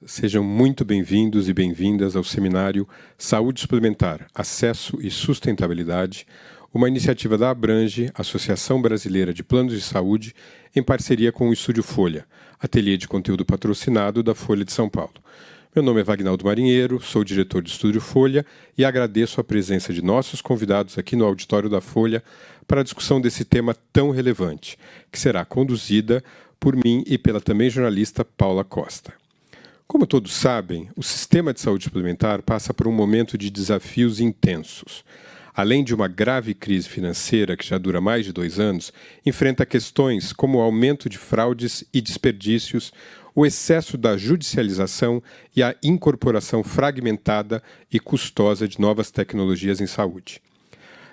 Sejam muito bem-vindos e bem-vindas ao seminário Saúde Suplementar, Acesso e Sustentabilidade, uma iniciativa da Abrange, Associação Brasileira de Planos de Saúde, em parceria com o Estúdio Folha, ateliê de conteúdo patrocinado da Folha de São Paulo. Meu nome é Wagnaldo Marinheiro, sou diretor do Estúdio Folha e agradeço a presença de nossos convidados aqui no auditório da Folha para a discussão desse tema tão relevante, que será conduzida por mim e pela também jornalista Paula Costa. Como todos sabem, o sistema de saúde suplementar passa por um momento de desafios intensos. Além de uma grave crise financeira que já dura mais de 2 anos, enfrenta questões como o aumento de fraudes e desperdícios, o excesso da judicialização e a incorporação fragmentada e custosa de novas tecnologias em saúde.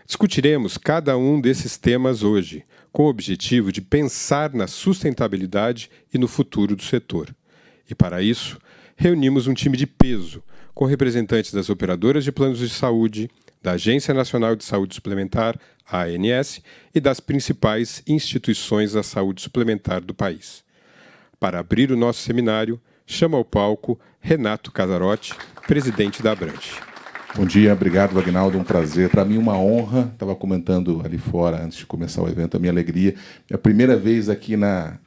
Discutiremos cada um desses temas hoje, com o objetivo de pensar na sustentabilidade e no futuro do setor. E, para isso, reunimos um time de peso, com representantes das operadoras de planos de saúde, da Agência Nacional de Saúde Suplementar, a ANS, e das principais instituições da saúde suplementar do país. Para abrir o nosso seminário, chamo ao palco Renato Casarotti, presidente da Abrange. Bom dia, obrigado, Wagnaldo, um prazer. Para mim, uma honra. Estava comentando ali fora, antes de começar o evento, a minha alegria. É a primeira vez aqui na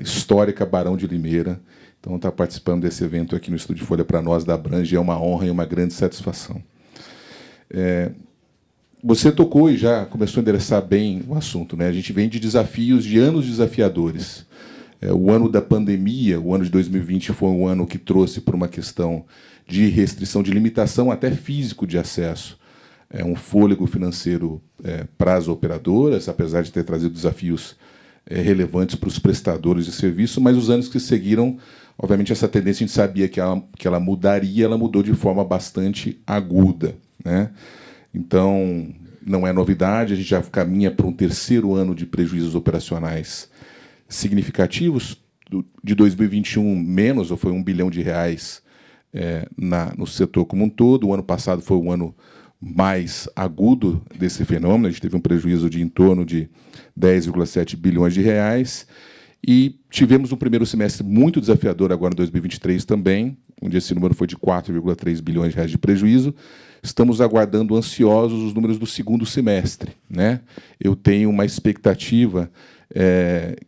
histórica Barão de Limeira. Então, estar participando desse evento aqui no Estúdio Folha para nós da Abrange é uma honra e uma grande satisfação. Você tocou e já começou a endereçar bem o assunto, né? A gente vem de desafios, de anos desafiadores. O ano da pandemia, o ano de 2020, foi um ano que trouxe, por uma questão de restrição, de limitação até físico de acesso, um fôlego financeiro para as operadoras, apesar de ter trazido desafios relevantes para os prestadores de serviço, mas os anos que seguiram, obviamente, essa tendência a gente sabia que ela mudaria, ela mudou de forma bastante aguda, né? Então, não é novidade, a gente já caminha para um terceiro ano de prejuízos operacionais significativos. De 2021, menos, ou foi R$1 bilhão no setor como um todo. O ano passado foi o ano mais agudo desse fenômeno, a gente teve um prejuízo de em torno de R$10,7 bilhões, e tivemos um primeiro semestre muito desafiador agora em 2023 também, onde esse número foi de R$4,3 bilhões de prejuízo. Estamos aguardando ansiosos os números do segundo semestre, né? Eu tenho uma expectativa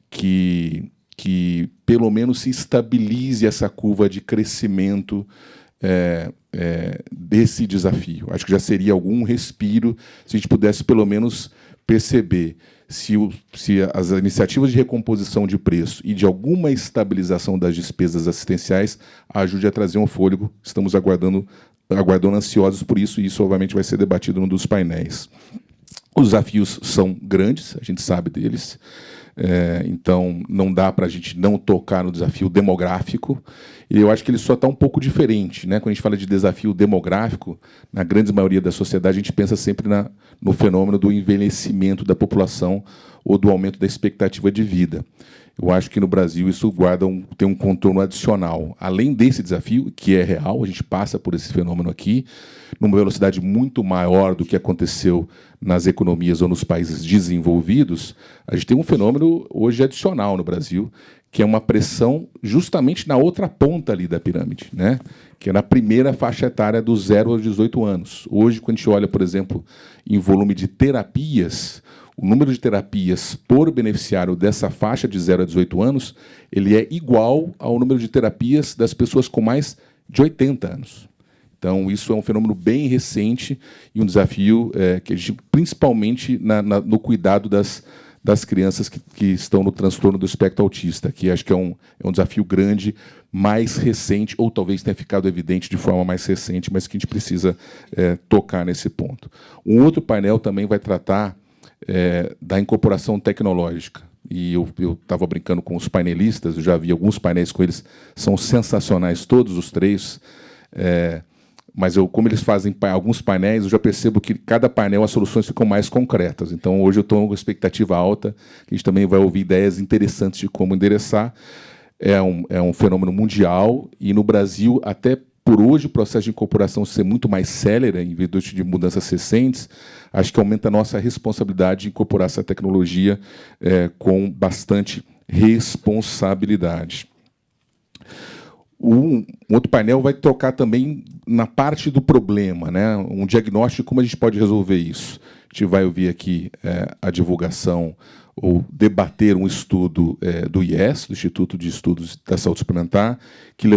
que pelo menos se estabilize essa curva de crescimento desse desafio. Acho que já seria algum respiro se a gente pudesse pelo menos perceber se as iniciativas de recomposição de preço e de alguma estabilização das despesas assistenciais ajude a trazer um fôlego. Estamos aguardando ansiosos por isso, e isso obviamente vai ser debatido num dos painéis. Os desafios são grandes, a gente sabe deles. Então, não dá para a gente não tocar no desafio demográfico, e eu acho que ele só está um pouco diferente, né? Quando a gente fala de desafio demográfico, na grande maioria da sociedade, a gente pensa sempre no fenômeno do envelhecimento da população ou do aumento da expectativa de vida. Eu acho que no Brasil isso tem um contorno adicional. Além desse desafio, que é real, a gente passa por esse fenômeno aqui, numa velocidade muito maior do que aconteceu nas economias ou nos países desenvolvidos, a gente tem um fenômeno hoje adicional no Brasil, que é uma pressão justamente na outra ponta ali da pirâmide, né? Que é na primeira faixa etária dos 0 aos 18 anos. Hoje, quando a gente olha, por exemplo, em volume de terapias, o número de terapias por beneficiário dessa faixa de 0 a 18 anos, ele é igual ao número de terapias das pessoas com mais de 80 anos. Então, isso é um fenômeno bem recente e um desafio que a gente, principalmente no cuidado das crianças que estão no transtorno do espectro autista, que acho que é um desafio grande, mais recente, ou talvez tenha ficado evidente de forma mais recente, mas que a gente precisa tocar nesse ponto. Um outro painel também vai tratar da incorporação tecnológica. E eu estava brincando com os painelistas, eu já vi alguns painéis com eles, são sensacionais, todos os três. Mas como eles fazem alguns painéis, eu já percebo que cada painel as soluções ficam mais concretas. Então, hoje eu estou com expectativa alta, que a gente também vai ouvir ideias interessantes de como endereçar. É um fenômeno mundial, e no Brasil, até por hoje, o processo de incorporação ser muito mais célere, em vez de mudanças recentes, acho que aumenta a nossa responsabilidade de incorporar essa tecnologia com bastante responsabilidade. Um outro painel vai tocar também na parte do problema, né? Um diagnóstico, como a gente pode resolver isso. A gente vai ouvir aqui a divulgação ou debater um estudo do IES, do Instituto de Estudos da Saúde Suplementar, que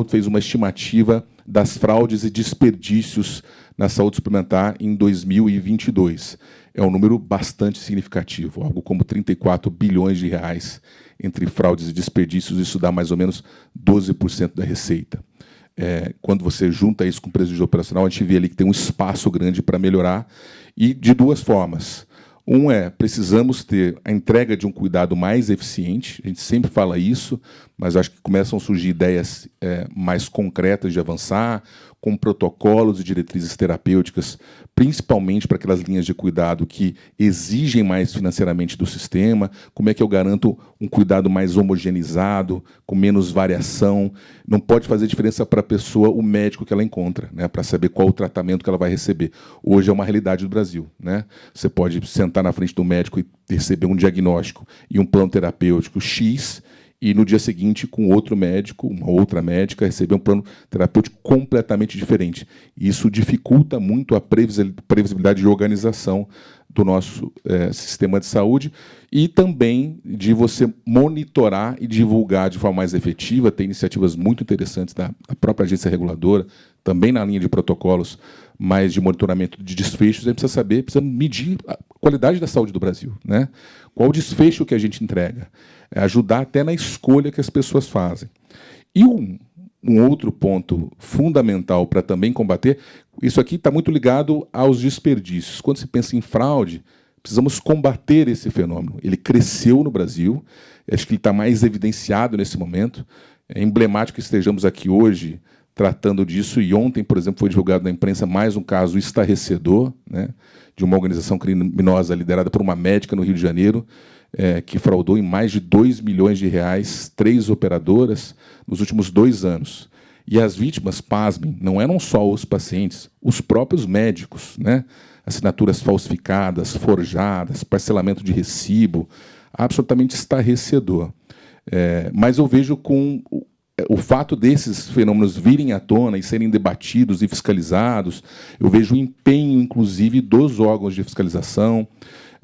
fez uma estimativa das fraudes e desperdícios na saúde suplementar em 2022. É um número bastante significativo, algo como 34 bilhões de reais entre fraudes e desperdícios. Isso dá mais ou menos 12% da receita. Quando você junta isso com prejuízo operacional, a gente vê ali que tem um espaço grande para melhorar, e de duas formas. Precisamos ter a entrega de um cuidado mais eficiente, a gente sempre fala isso, mas acho que começam a surgir ideias mais concretas de avançar, com protocolos e diretrizes terapêuticas, principalmente para aquelas linhas de cuidado que exigem mais financeiramente do sistema. Como é que eu garanto um cuidado mais homogeneizado, com menos variação? Não pode fazer diferença para a pessoa o médico que ela encontra, né, para saber qual o tratamento que ela vai receber. Hoje é uma realidade do Brasil, né? Você pode sentar na frente do médico e receber um diagnóstico e um plano terapêutico X, e no dia seguinte, com outro médico, uma outra médica, receber um plano terapêutico completamente diferente. Isso dificulta muito a previsibilidade de organização do nosso sistema de saúde, e também de você monitorar e divulgar de forma mais efetiva. Tem iniciativas muito interessantes da própria agência reguladora, também na linha de protocolos, mas de monitoramento de desfechos. A gente precisa saber, precisa medir a qualidade da saúde do Brasil, né? Qual o desfecho que a gente entrega? Ajudar até na escolha que as pessoas fazem. E um outro ponto fundamental para também combater, isso aqui está muito ligado aos desperdícios. Quando se pensa em fraude, precisamos combater esse fenômeno. Ele cresceu no Brasil, acho que ele está mais evidenciado nesse momento. É emblemático que estejamos aqui hoje tratando disso, e ontem, por exemplo, foi divulgado na imprensa mais um caso estarrecedor, né, de uma organização criminosa liderada por uma médica no Rio de Janeiro, que fraudou em mais de 2 milhões de reais 3 operadoras nos últimos 2 anos. E as vítimas, pasmem, não eram só os pacientes, os próprios médicos, né? Assinaturas falsificadas, forjadas, parcelamento de recibo, absolutamente estarrecedor. Mas eu vejo com o fato desses fenômenos virem à tona e serem debatidos e fiscalizados, eu vejo o empenho, inclusive, dos órgãos de fiscalização,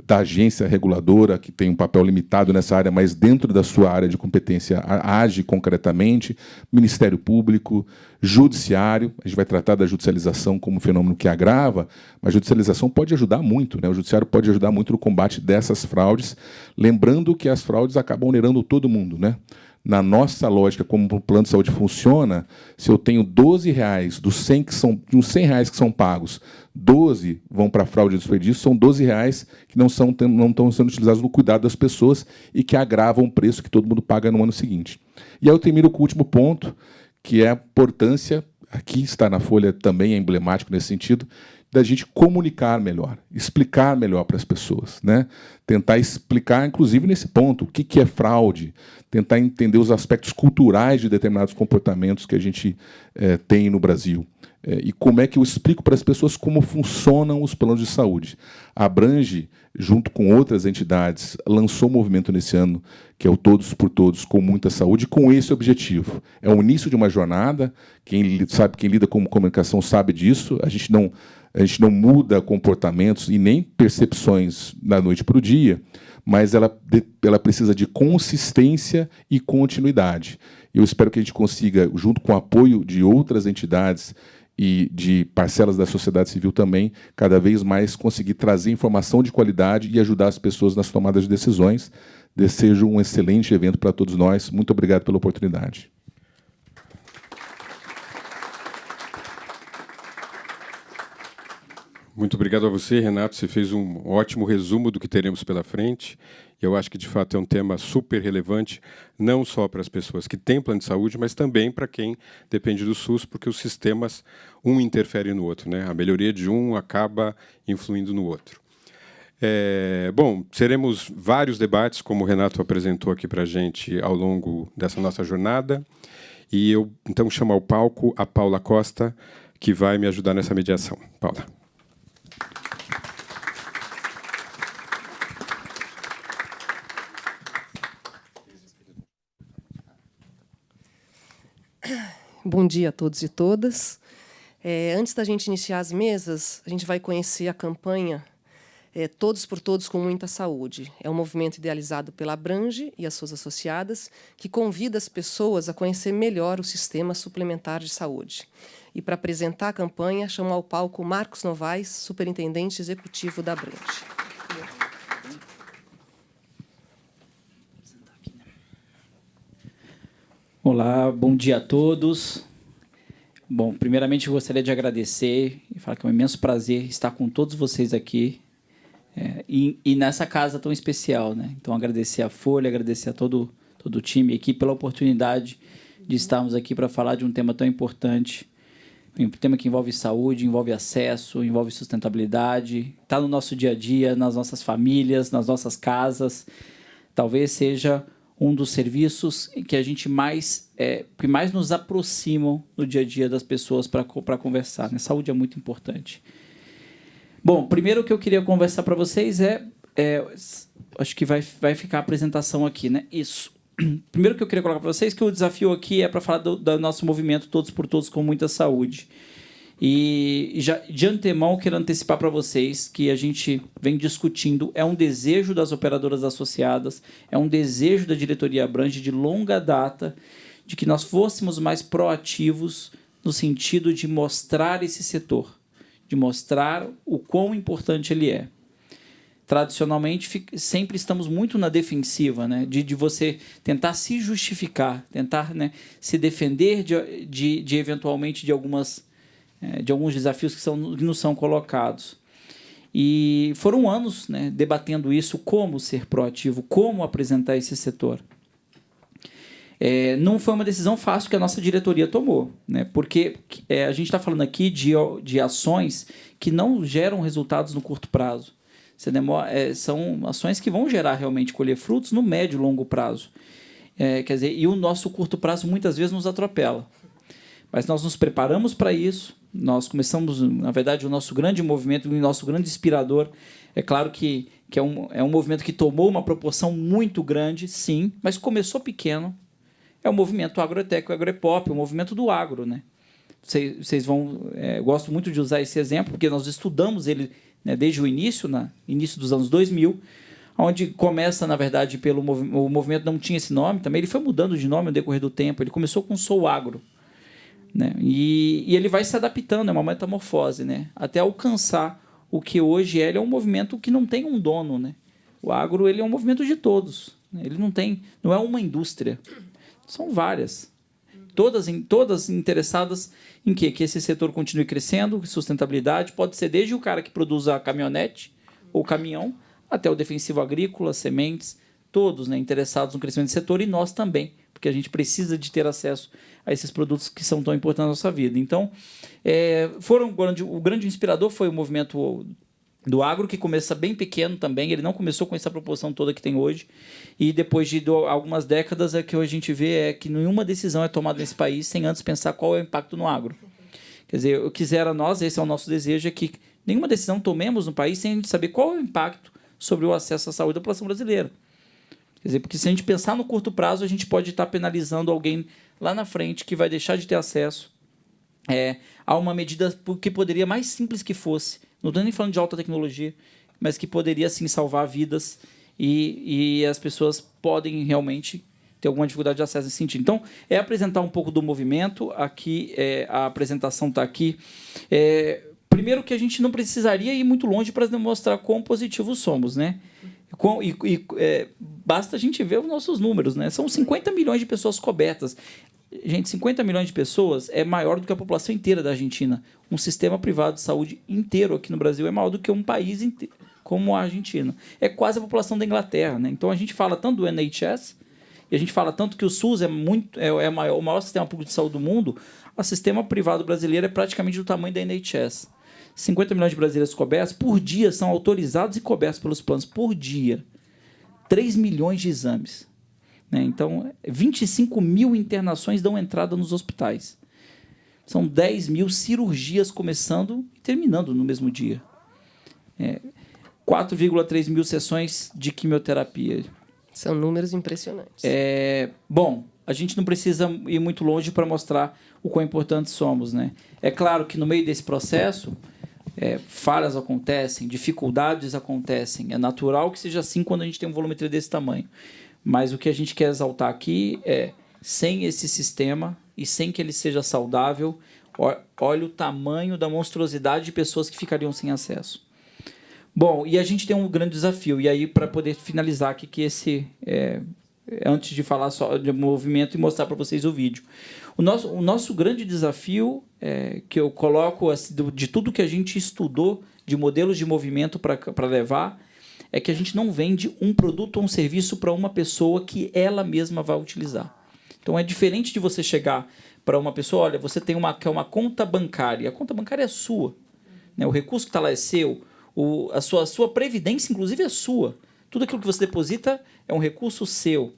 da agência reguladora, que tem um papel limitado nessa área, mas dentro da sua área de competência age concretamente, Ministério Público, Judiciário. A gente vai tratar da judicialização como um fenômeno que agrava, mas a judicialização pode ajudar muito, né? O Judiciário pode ajudar muito no combate dessas fraudes, lembrando que as fraudes acabam onerando todo mundo, né? Na nossa lógica, como o plano de saúde funciona, se eu tenho 12 reais dos 100 de uns 100 reais que são pagos, 12 vão para a fraude e desperdício, são 12 reais que não estão sendo utilizados no cuidado das pessoas e que agravam o preço que todo mundo paga no ano seguinte. E aí eu termino com o último ponto, que é a importância, aqui está na folha também, é emblemático nesse sentido, da gente comunicar melhor, explicar melhor para as pessoas, né? Tentar explicar, inclusive, nesse ponto, o que é fraude, tentar entender os aspectos culturais de determinados comportamentos que a gente tem no Brasil. E como é que eu explico para as pessoas como funcionam os planos de saúde. A Abrange, junto com outras entidades, lançou um movimento nesse ano, que é o Todos por Todos, com muita saúde, com esse objetivo. É o início de uma jornada, quem lida com comunicação sabe disso, a gente não muda comportamentos e nem percepções da noite para o dia, mas ela precisa de consistência e continuidade. Eu espero que a gente consiga, junto com o apoio de outras entidades e de parcelas da sociedade civil também, cada vez mais conseguir trazer informação de qualidade e ajudar as pessoas nas tomadas de decisões. Desejo um excelente evento para todos nós. Muito obrigado pela oportunidade. Muito obrigado a você, Renato. Você fez um ótimo resumo do que teremos pela frente. Eu acho que, de fato, é um tema super relevante, não só para as pessoas que têm plano de saúde, mas também para quem depende do SUS, porque os sistemas, um interfere no outro, né? A melhoria de um acaba influindo no outro. Bom, teremos vários debates, como o Renato apresentou aqui para a gente ao longo dessa nossa jornada. E eu, então, chamo ao palco a Paula Costa, que vai me ajudar nessa mediação. Paula. Bom dia a todos e todas. Antes da gente iniciar as mesas, a gente vai conhecer a campanha Todos por Todos com Muita Saúde. É um movimento idealizado pela Abrange e as suas associadas, que convida as pessoas a conhecer melhor o sistema suplementar de saúde. E, para apresentar a campanha, chamo ao palco Marcos Novaes, superintendente executivo da Abrange. Olá, bom dia a todos. Bom, primeiramente eu gostaria de agradecer e falar que é um imenso prazer estar com todos vocês aqui e nessa casa tão especial, né? Então, agradecer a Folha, agradecer a todo o time aqui pela oportunidade de estarmos aqui para falar de um tema tão importante, um tema que envolve saúde, envolve acesso, envolve sustentabilidade, está no nosso dia a dia, nas nossas famílias, nas nossas casas. Talvez seja um dos serviços que a gente que mais nos aproximam no dia a dia das pessoas para conversar, né? Saúde é muito importante. Bom, primeiro o que eu queria conversar para vocês acho que vai ficar a apresentação aqui, né? Isso. Primeiro que eu queria colocar para vocês que o desafio aqui é para falar do nosso movimento Todos por Todos com Muita Saúde. E já de antemão eu quero antecipar para vocês que a gente vem discutindo, é um desejo das operadoras associadas, é um desejo da diretoria Abrange de longa data, de que nós fôssemos mais proativos no sentido de mostrar esse setor, de mostrar o quão importante ele é. Tradicionalmente, sempre estamos muito na defensiva, né? De você tentar se justificar, tentar, né, se defender de eventualmente de alguns desafios que nos são colocados. E foram anos, né, debatendo isso, como ser proativo, como apresentar esse setor. Não foi uma decisão fácil que a nossa diretoria tomou, né, porque a gente está falando aqui de ações que não geram resultados no curto prazo. São ações que vão gerar realmente, colher frutos no médio e longo prazo. Quer dizer, e o nosso curto prazo muitas vezes nos atropela. Mas nós nos preparamos para isso, nós começamos, na verdade, o nosso grande movimento, o nosso grande inspirador, é claro que é um movimento que tomou uma proporção muito grande, sim, mas começou pequeno, é o movimento agroeteco, agropop, o movimento do agro, né? Vocês vão... gosto muito de usar esse exemplo, porque nós estudamos ele, né, desde o início, início dos anos 2000, onde começa, na verdade, o movimento não tinha esse nome também, ele foi mudando de nome ao decorrer do tempo, ele começou com Sou Agro, né? E ele vai se adaptando, é uma metamorfose, né? Até alcançar o que hoje ele é um movimento que não tem um dono, né? O agro ele é um movimento de todos, né? Ele não é uma indústria, são várias, todas interessadas em quê? Que esse setor continue crescendo, sustentabilidade, pode ser desde o cara que produz a caminhonete ou caminhão, até o defensivo agrícola, sementes, todos, né, interessados no crescimento do setor, e nós também, porque a gente precisa de ter acesso a esses produtos que são tão importantes na nossa vida. Então, o grande inspirador foi o movimento do agro, que começa bem pequeno também, ele não começou com essa proporção toda que tem hoje, e depois de algumas décadas que a gente vê que nenhuma decisão é tomada nesse país sem antes pensar qual é o impacto no agro. Quer dizer, eu quisera nós, esse é o nosso desejo, é que nenhuma decisão tomemos no país sem a gente saber qual é o impacto sobre o acesso à saúde da população brasileira. Quer dizer, porque se a gente pensar no curto prazo, a gente pode estar penalizando alguém lá na frente que vai deixar de ter acesso a uma medida que poderia, mais simples que fosse, não estou nem falando de alta tecnologia, mas que poderia, sim, salvar vidas e as pessoas podem realmente ter alguma dificuldade de acesso nesse sentido. Então, apresentar um pouco do movimento. Aqui, a apresentação está aqui. Primeiro que a gente não precisaria ir muito longe para demonstrar quão positivos somos, né? Basta a gente ver os nossos números, né? São 50 milhões de pessoas cobertas. Gente, 50 milhões de pessoas é maior do que a população inteira da Argentina. Um sistema privado de saúde inteiro aqui no Brasil é maior do que um país inteiro, como a Argentina. É quase a população da Inglaterra, né? Então, a gente fala tanto do NHS, e a gente fala tanto que o SUS é o maior sistema público de saúde do mundo. O sistema privado brasileiro é praticamente do tamanho da NHS. 50 milhões de brasileiros cobertos por dia são autorizados e cobertos pelos planos por dia. 3 milhões de exames. Né? Então, 25 mil internações dão entrada nos hospitais. São 10 mil cirurgias começando e terminando no mesmo dia. 4,3 mil sessões de quimioterapia. São números impressionantes. Bom, a gente não precisa ir muito longe para mostrar o quão importantes somos, né? É claro que no meio desse processo, falhas acontecem, dificuldades acontecem. É natural que seja assim quando a gente tem um volumetria desse tamanho. Mas o que a gente quer exaltar aqui é, sem esse sistema e sem que ele seja saudável, olha o tamanho da monstruosidade de pessoas que ficariam sem acesso. Bom, e a gente tem um grande desafio. E aí, para poder finalizar aqui, que esse antes de falar só de movimento e mostrar para vocês o vídeo. O nosso grande desafio, que eu coloco de tudo que a gente estudou de modelos de movimento para levar, é que a gente não vende um produto ou um serviço para uma pessoa que ela mesma vai utilizar. Então, é diferente de você chegar para uma pessoa, olha, você tem uma conta bancária. A conta bancária é sua. Né? O recurso que está lá é seu. A sua previdência, inclusive, é sua. Tudo aquilo que você deposita é um recurso seu.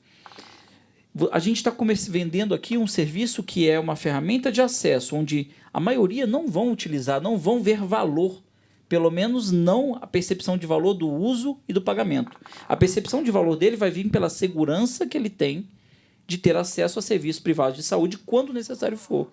A gente está vendendo aqui um serviço que é uma ferramenta de acesso, onde a maioria não vão utilizar, não vão ver valor. Pelo menos não a percepção de valor do uso e do pagamento. A percepção de valor dele vai vir pela segurança que ele tem de ter acesso a serviços privados de saúde quando necessário for.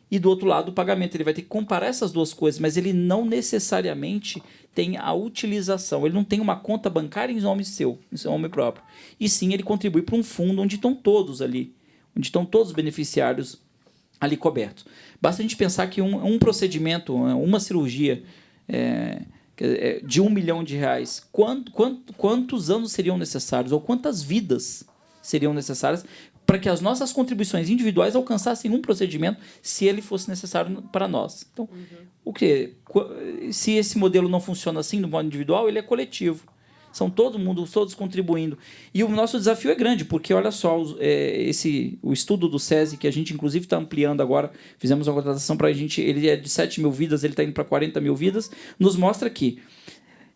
E do outro lado, o pagamento. Ele vai ter que comparar essas duas coisas, mas ele não necessariamente tem a utilização. Ele não tem uma conta bancária em nome seu, em seu nome próprio. E sim, ele contribui para um fundo onde estão todos ali, onde estão todos os beneficiários ali cobertos. Basta a gente pensar que um procedimento, uma cirurgia de R$1 milhão, quantos anos seriam necessários ou quantas vidas seriam necessárias para que as nossas contribuições individuais alcançassem um procedimento se ele fosse necessário para nós. Então, se esse modelo não funciona assim no modo individual, ele é coletivo. São todos contribuindo. E o nosso desafio é grande, porque, olha só, o estudo do SESI, que a gente, inclusive, está ampliando agora, fizemos uma contratação para a gente, ele é de 7 mil vidas, ele está indo para 40 mil vidas, nos mostra que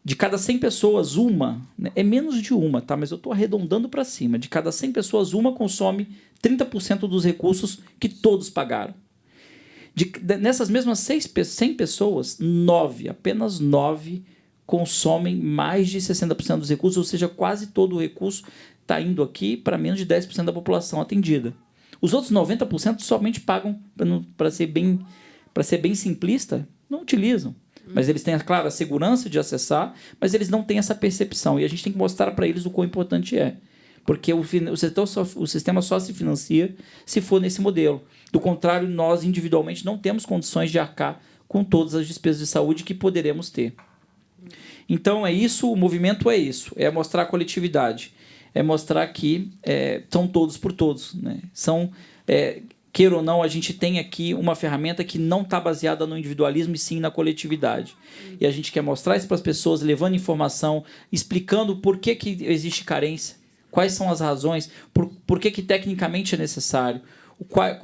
de cada 100 pessoas, uma, né, é menos de uma, tá? Mas eu estou arredondando para cima. De cada 100 pessoas, uma consome 30% dos recursos que todos pagaram. Nessas mesmas 100 pessoas, apenas 9 consomem mais de 60% dos recursos, ou seja, quase todo o recurso está indo aqui para menos de 10% da população atendida. Os outros 90% somente pagam, para ser bem simplista, não utilizam. Mas eles têm, claro, a segurança de acessar, mas eles não têm essa percepção. E a gente tem que mostrar para eles o quão importante é. Porque o sistema só se financia se for nesse modelo. Do contrário, nós individualmente não temos condições de arcar com todas as despesas de saúde que poderemos ter. Então, é isso, o movimento é isso. É mostrar a coletividade. É mostrar que são todos por todos. Né? Queira ou não, a gente tem aqui uma ferramenta que não está baseada no individualismo e sim na coletividade. E a gente quer mostrar isso para as pessoas, levando informação, explicando por que existe carência, quais são as razões, por que tecnicamente é necessário,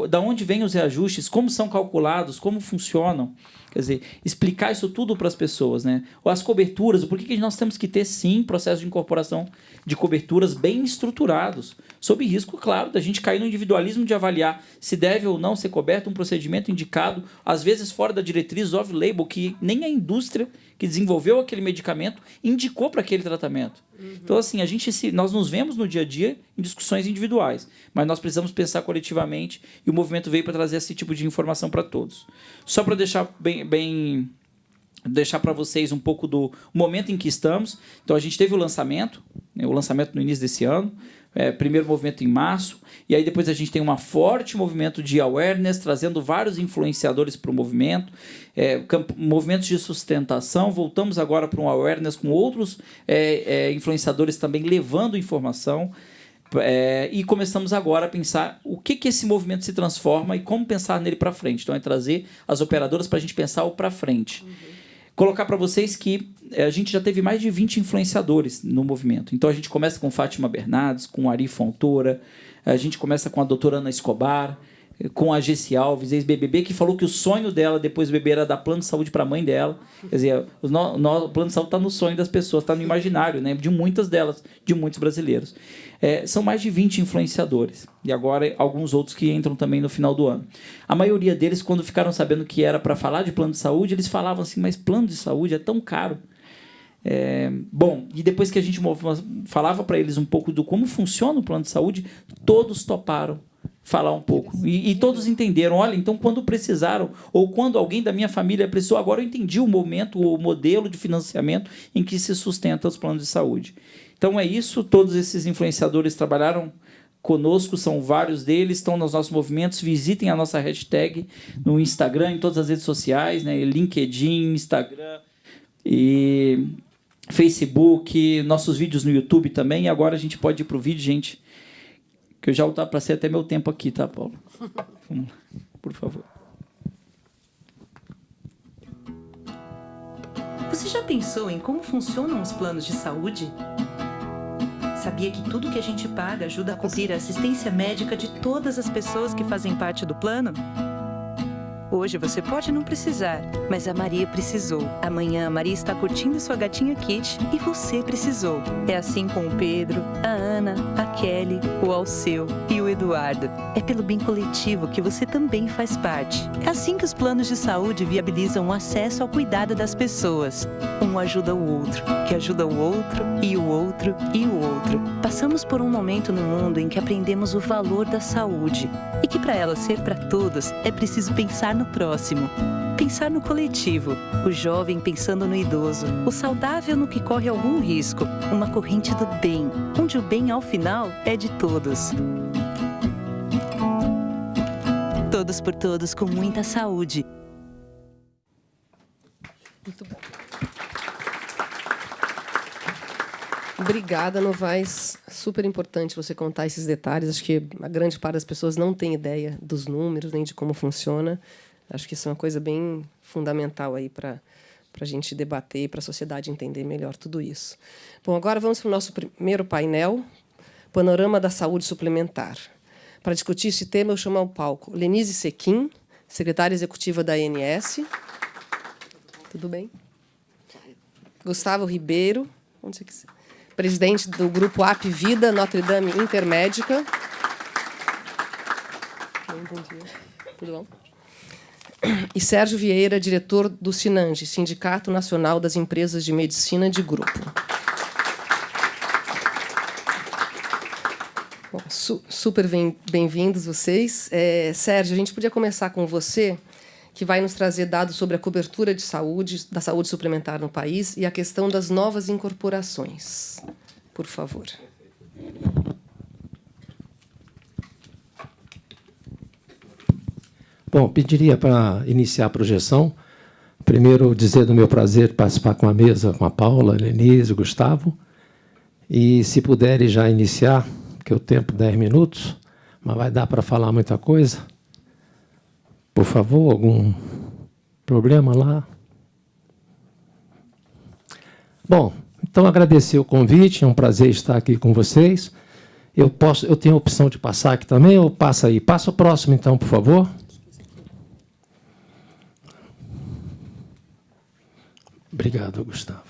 da onde vêm os reajustes, como são calculados, como funcionam. Quer dizer, explicar isso tudo para as pessoas, né? Ou as coberturas, o porquê que nós temos que ter, sim, processo de incorporação de coberturas bem estruturados, sob risco, claro, da gente cair no individualismo de avaliar se deve ou não ser coberto um procedimento indicado, às vezes fora da diretriz off-label, que nem a indústria que desenvolveu aquele medicamento indicou para aquele tratamento. Então, assim, nós nos vemos no dia a dia em discussões individuais, mas nós precisamos pensar coletivamente e o movimento veio para trazer esse tipo de informação para todos. Só para deixar deixar para vocês um pouco do momento em que estamos. Então, a gente teve o lançamento no início desse ano, primeiro movimento em março, e aí depois a gente tem um forte movimento de awareness, trazendo vários influenciadores para o movimento, movimentos de sustentação, voltamos agora para um awareness com outros influenciadores também levando informação, e começamos agora a pensar o que esse movimento se transforma e como pensar nele para frente. Então, é trazer as operadoras para a gente pensar o para frente. Colocar para vocês que a gente já teve mais de 20 influenciadores no movimento. Então, a gente começa com Fátima Bernardes, com Ari Fontoura, a gente começa com a doutora Ana Escobar, com a Gessi Alves, ex-BBB, que falou que o sonho dela, depois do bebê, era dar plano de saúde para a mãe dela. Quer dizer, o plano de saúde está no sonho das pessoas, está no imaginário, né, de muitas delas, de muitos brasileiros. São mais de 20 influenciadores. E agora alguns outros que entram também no final do ano. A maioria deles, quando ficaram sabendo que era para falar de plano de saúde, eles falavam assim, mas plano de saúde é tão caro. Bom, e depois que a gente falava para eles um pouco do como funciona o plano de saúde, todos toparam falar um pouco. E todos entenderam. Olha, então, quando precisaram, ou quando alguém da minha família precisou, agora eu entendi o momento, o modelo de financiamento em que se sustenta os planos de saúde. Então, é isso. Todos esses influenciadores trabalharam conosco, são vários deles, estão nos nossos movimentos. Visitem a nossa hashtag no Instagram, em todas as redes sociais, né? LinkedIn, Instagram e Facebook, nossos vídeos no YouTube também. E agora a gente pode ir para o vídeo, gente, que eu já ultrapassei até meu tempo aqui, tá, Paulo? Vamos lá, por favor. Você já pensou em como funcionam os planos de saúde? Sabia que tudo que a gente paga ajuda a cobrir a assistência médica de todas as pessoas que fazem parte do plano? Hoje você pode não precisar, mas a Maria precisou. Amanhã a Maria está curtindo sua gatinha Kit e você precisou. É assim com o Pedro, a Ana, a Kelly, o Alceu e o Eduardo. É pelo bem coletivo que você também faz parte. É assim que os planos de saúde viabilizam o acesso ao cuidado das pessoas. Um ajuda o outro, que ajuda o outro e o outro e o outro. Passamos por um momento no mundo em que aprendemos o valor da saúde e que para ela ser para todos é preciso pensar no próximo. Pensar no coletivo, o jovem pensando no idoso, o saudável no que corre algum risco, uma corrente do bem, onde o bem ao final é de todos. Todos por todos com muita saúde. Muito bom. Obrigada, Novaes. Super importante você contar esses detalhes. Acho que a grande parte das pessoas não tem ideia dos números, nem de como funciona. Acho que isso é uma coisa bem fundamental aí para a gente debater e para a sociedade entender melhor tudo isso. Bom, agora vamos para o nosso primeiro painel, Panorama da Saúde Suplementar. Para discutir esse tema, eu chamo ao palco Lenise Sequim, secretária executiva da ANS. Tudo bem? Gustavo Ribeiro, onde você quiser, presidente do grupo AP Vida Notre Dame Intermédica. Bom dia. Tudo bom? E Sérgio Vieira, diretor do SINANGE, Sindicato Nacional das Empresas de Medicina de Grupo. Bom, super bem-vindos vocês. Sérgio, a gente podia começar com você, que vai nos trazer dados sobre a cobertura de saúde, da saúde suplementar no país e a questão das novas incorporações. Por favor. Bom, pediria para iniciar a projeção. Primeiro, dizer do meu prazer de participar com a mesa, com a Paula, a Lenise, o Gustavo. E, se puderem já iniciar, que o tempo 10 minutos, mas vai dar para falar muita coisa. Por favor, algum problema lá? Bom, então agradecer o convite, é um prazer estar aqui com vocês. Eu tenho a opção de passar aqui também, ou passa aí? Passa o próximo, então, por favor. Obrigado, Gustavo.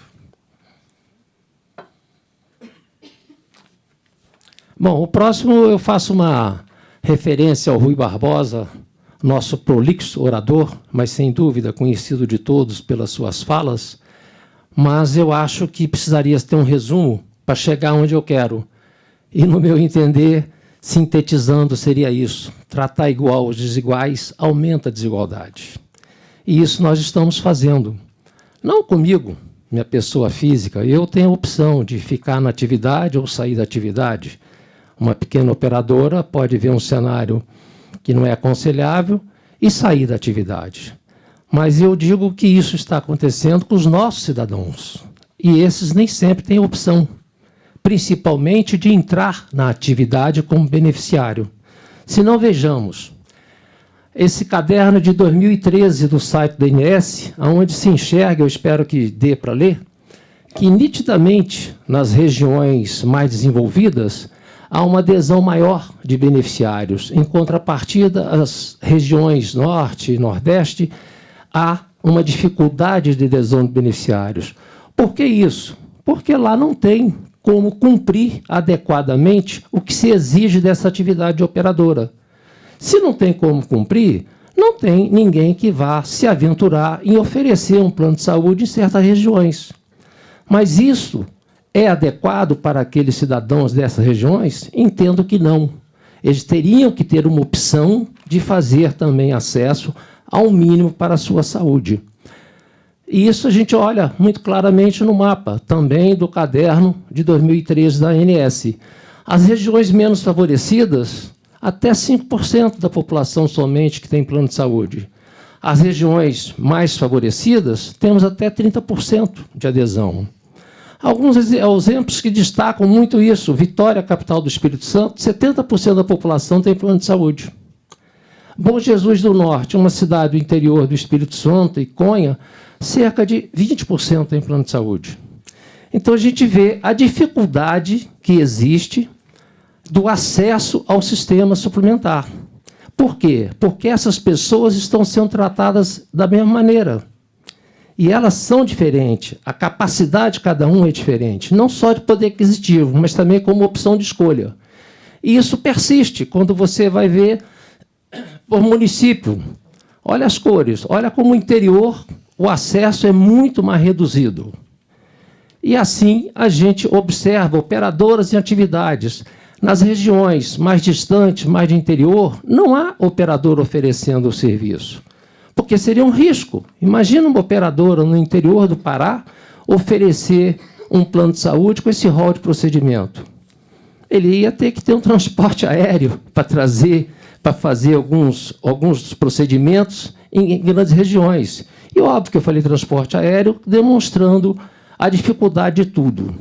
Bom, o próximo eu faço uma referência ao Rui Barbosa, nosso prolixo orador, mas sem dúvida conhecido de todos pelas suas falas, mas eu acho que precisaria ter um resumo para chegar onde eu quero. E, no meu entender, sintetizando, seria isso: tratar igual os desiguais aumenta a desigualdade. E isso nós estamos fazendo. Não comigo, minha pessoa física. Eu tenho a opção de ficar na atividade ou sair da atividade. Uma pequena operadora pode ver um cenário que não é aconselhável e sair da atividade. Mas eu digo que isso está acontecendo com os nossos cidadãos. E esses nem sempre têm opção, principalmente de entrar na atividade como beneficiário. Se não, vejamos esse caderno de 2013 do site da ANS, onde se enxerga, eu espero que dê para ler, que nitidamente nas regiões mais desenvolvidas há uma adesão maior de beneficiários. Em contrapartida, as regiões norte e nordeste, há uma dificuldade de adesão de beneficiários. Por que isso? Porque lá não tem como cumprir adequadamente o que se exige dessa atividade operadora. Se não tem como cumprir, não tem ninguém que vá se aventurar em oferecer um plano de saúde em certas regiões. Mas isso é adequado para aqueles cidadãos dessas regiões? Entendo que não. Eles teriam que ter uma opção de fazer também acesso ao mínimo para a sua saúde. E isso a gente olha muito claramente no mapa, também do caderno de 2013 da ANS. As regiões menos favorecidas, até 5% da população somente que tem plano de saúde. As regiões mais favorecidas, temos até 30% de adesão. Alguns exemplos que destacam muito isso. Vitória, capital do Espírito Santo, 70% da população tem plano de saúde. Bom Jesus do Norte, uma cidade do interior do Espírito Santo, e Conha, cerca de 20% tem plano de saúde. Então, a gente vê a dificuldade que existe do acesso ao sistema suplementar. Por quê? Porque essas pessoas estão sendo tratadas da mesma maneira. E elas são diferentes. A capacidade de cada um é diferente. Não só de poder aquisitivo, mas também como opção de escolha. E isso persiste quando você vai ver por município. Olha as cores. Olha como o interior, o acesso é muito mais reduzido. E assim a gente observa operadoras em atividades. Nas regiões mais distantes, mais de interior, não há operador oferecendo o serviço. Porque seria um risco. Imagina uma operadora no interior do Pará oferecer um plano de saúde com esse rol de procedimento. Ele ia ter que ter um transporte aéreo para fazer alguns dos procedimentos em grandes regiões. E óbvio que eu falei transporte aéreo, demonstrando a dificuldade de tudo.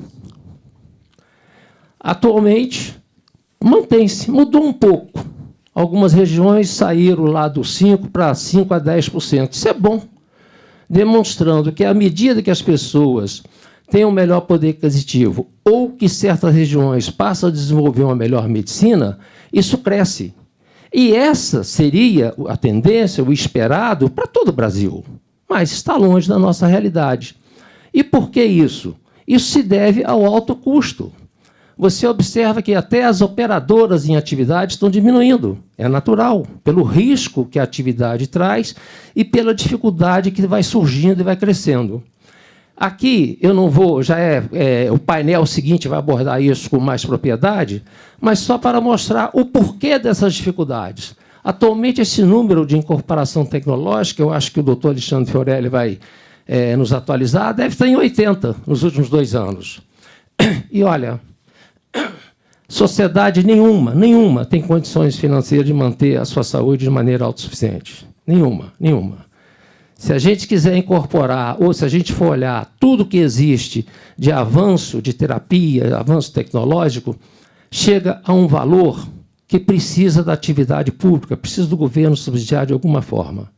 Atualmente, mantém-se, mudou um pouco. Algumas regiões saíram lá do 5% para 5% a 10%. Isso é bom, demonstrando que, à medida que as pessoas têm um melhor poder aquisitivo ou que certas regiões passam a desenvolver uma melhor medicina, isso cresce. E essa seria a tendência, o esperado, para todo o Brasil. Mas está longe da nossa realidade. E por que isso? Isso se deve ao alto custo. Você observa que até as operadoras em atividade estão diminuindo. É natural, pelo risco que a atividade traz e pela dificuldade que vai surgindo e vai crescendo. Aqui, eu não vou, o painel seguinte vai abordar isso com mais propriedade, mas só para mostrar o porquê dessas dificuldades. Atualmente, esse número de incorporação tecnológica, eu acho que o doutor Alexandre Fiorelli vai nos atualizar, deve estar em 80 nos últimos 2 anos. E, olha, sociedade nenhuma tem condições financeiras de manter a sua saúde de maneira autossuficiente. Nenhuma. Se a gente quiser incorporar, ou se a gente for olhar tudo que existe de avanço de terapia, avanço tecnológico, chega a um valor que precisa da atividade pública, precisa do governo subsidiar de alguma forma.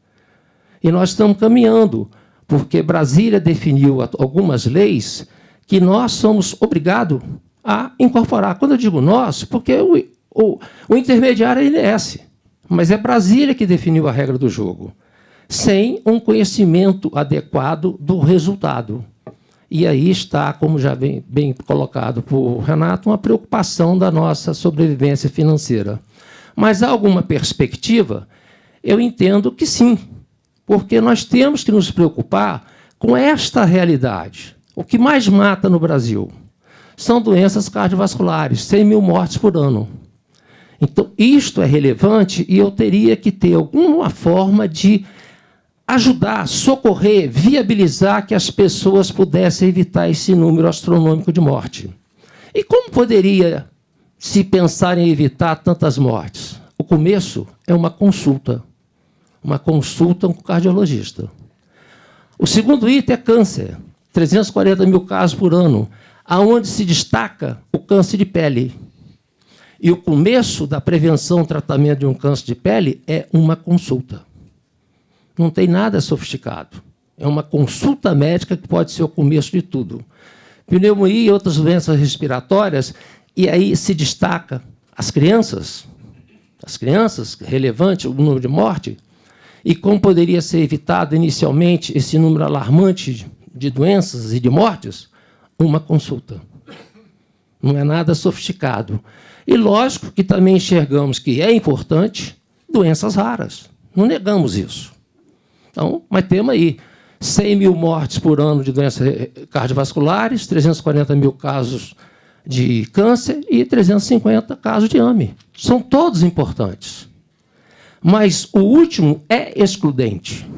E nós estamos caminhando, porque Brasília definiu algumas leis que nós somos obrigados a incorporar. Quando eu digo nós, porque o intermediário é a ANS, mas é Brasília que definiu a regra do jogo, sem um conhecimento adequado do resultado. E aí está, como já bem colocado por Renato, uma preocupação da nossa sobrevivência financeira. Mas há alguma perspectiva? Eu entendo que sim, porque nós temos que nos preocupar com esta realidade. O que mais mata no Brasil são doenças cardiovasculares, 100 mil mortes por ano. Então, isto é relevante e eu teria que ter alguma forma de ajudar, socorrer, viabilizar que as pessoas pudessem evitar esse número astronômico de morte. E como poderia se pensar em evitar tantas mortes? O começo é uma consulta com o cardiologista. O segundo item é câncer, 340 mil casos por ano, aonde se destaca o câncer de pele. E o começo da prevenção e tratamento de um câncer de pele é uma consulta. Não tem nada sofisticado. É uma consulta médica que pode ser o começo de tudo. Pneumonia e outras doenças respiratórias, e aí se destaca as crianças, relevante o número de morte, e como poderia ser evitado inicialmente esse número alarmante de doenças e de mortes, uma consulta. Não é nada sofisticado. E lógico que também enxergamos que é importante doenças raras. Não negamos isso. Então, mas temos aí 100 mil mortes por ano de doenças cardiovasculares, 340 mil casos de câncer e 350 casos de AME. São todos importantes. Mas o último é excludente.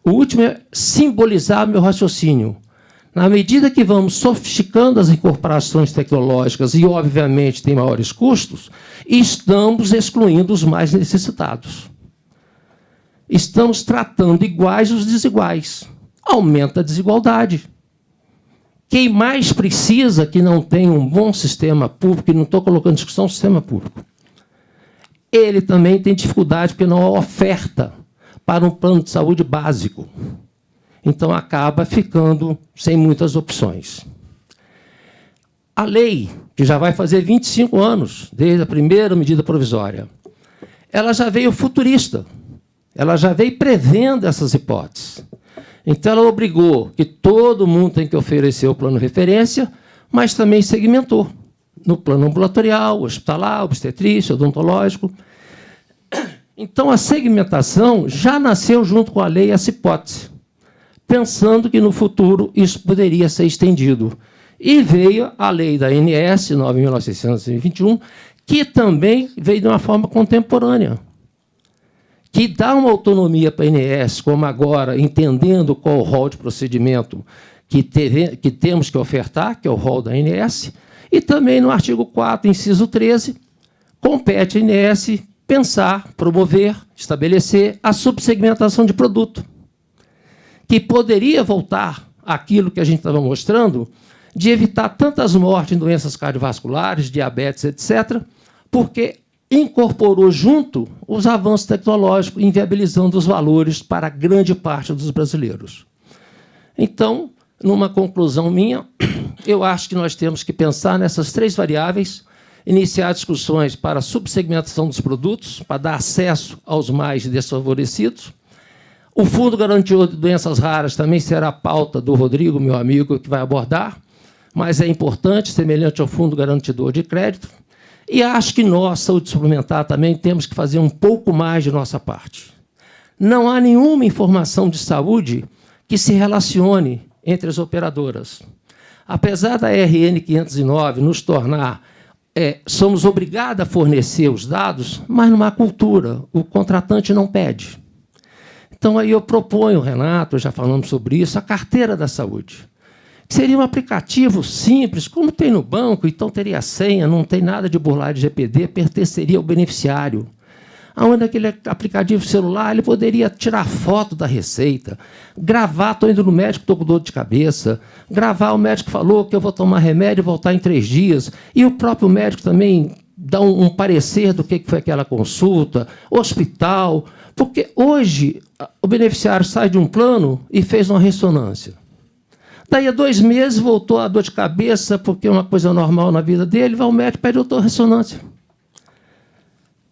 O último é simbolizar meu raciocínio. Na medida que vamos sofisticando as incorporações tecnológicas e, obviamente, tem maiores custos, estamos excluindo os mais necessitados. Estamos tratando iguais os desiguais. Aumenta a desigualdade. Quem mais precisa que não tem um bom sistema público, e não estou colocando em discussão o sistema público, ele também tem dificuldade porque não há oferta para um plano de saúde básico. Então, acaba ficando sem muitas opções. A lei, que já vai fazer 25 anos, desde a primeira medida provisória, ela já veio futurista. Ela já veio prevendo essas hipóteses. Então, ela obrigou que todo mundo tem que oferecer o plano de referência, mas também segmentou no plano ambulatorial, hospitalar, obstetrício, odontológico. Então, a segmentação já nasceu junto com a lei essa hipótese, pensando que, no futuro, isso poderia ser estendido. E veio a lei da ANS, 9.921, que também veio de uma forma contemporânea, que dá uma autonomia para a ANS, como agora, entendendo qual o rol de procedimento que temos que ofertar, que é o rol da ANS, e também no artigo 4, inciso 13, compete à ANS pensar, promover, estabelecer a subsegmentação de produto, que poderia voltar àquilo que a gente estava mostrando, de evitar tantas mortes em doenças cardiovasculares, diabetes, etc., porque incorporou junto os avanços tecnológicos, inviabilizando os valores para grande parte dos brasileiros. Então, numa conclusão minha, eu acho que nós temos que pensar nessas 3 variáveis, iniciar discussões para a subsegmentação dos produtos, para dar acesso aos mais desfavorecidos. O Fundo Garantidor de Doenças Raras também será a pauta do Rodrigo, meu amigo, que vai abordar, mas é importante, semelhante ao Fundo Garantidor de Crédito. E acho que nós, saúde suplementar, também temos que fazer um pouco mais de nossa parte. Não há nenhuma informação de saúde que se relacione entre as operadoras. Apesar da RN 509 nos tornar, somos obrigados a fornecer os dados, mas numa cultura, o contratante não pede. Então, aí eu proponho, Renato, já falamos sobre isso, a carteira da saúde. Seria um aplicativo simples, como tem no banco, então teria senha, não tem nada de burlar de GPD, pertenceria ao beneficiário. Onde aquele aplicativo celular ele poderia tirar foto da receita, gravar, estou indo no médico, estou com dor de cabeça, gravar, o médico falou que eu vou tomar remédio e voltar em 3 dias, e o próprio médico também dá um parecer do que foi aquela consulta, hospital, porque hoje o beneficiário sai de um plano e fez uma ressonância. Daí a 2 meses voltou a dor de cabeça, porque é uma coisa normal na vida dele, vai ao médico e pede outra ressonância.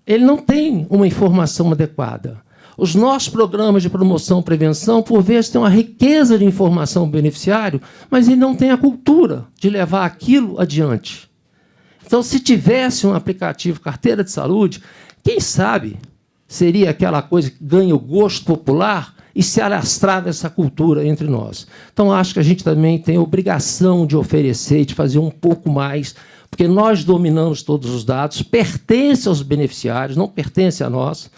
Ele não tem uma informação adequada. Os nossos programas de promoção e prevenção, por vezes, têm uma riqueza de informação ao beneficiário, mas ele não tem a cultura de levar aquilo adiante. Então, se tivesse um aplicativo carteira de saúde, quem sabe seria aquela coisa que ganha o gosto popular e se alastrava essa cultura entre nós. Então, acho que a gente também tem a obrigação de oferecer e de fazer um pouco mais, porque nós dominamos todos os dados, pertence aos beneficiários, não pertence a nós,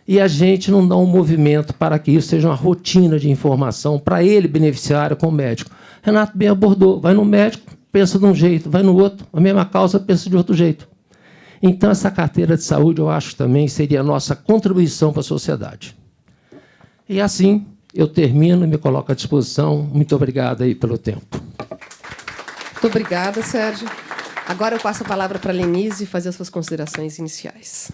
e a gente não dá um movimento para que isso seja uma rotina de informação para ele, beneficiário, com o médico. Renato bem abordou, vai no médico, pensa de um jeito, vai no outro, a mesma causa, pensa de outro jeito. Então, essa carteira de saúde, eu acho que também seria a nossa contribuição para a sociedade. E assim, eu termino e me coloco à disposição. Muito obrigado aí pelo tempo. Muito obrigada, Sérgio. Agora eu passo a palavra para a Lenise fazer as suas considerações iniciais.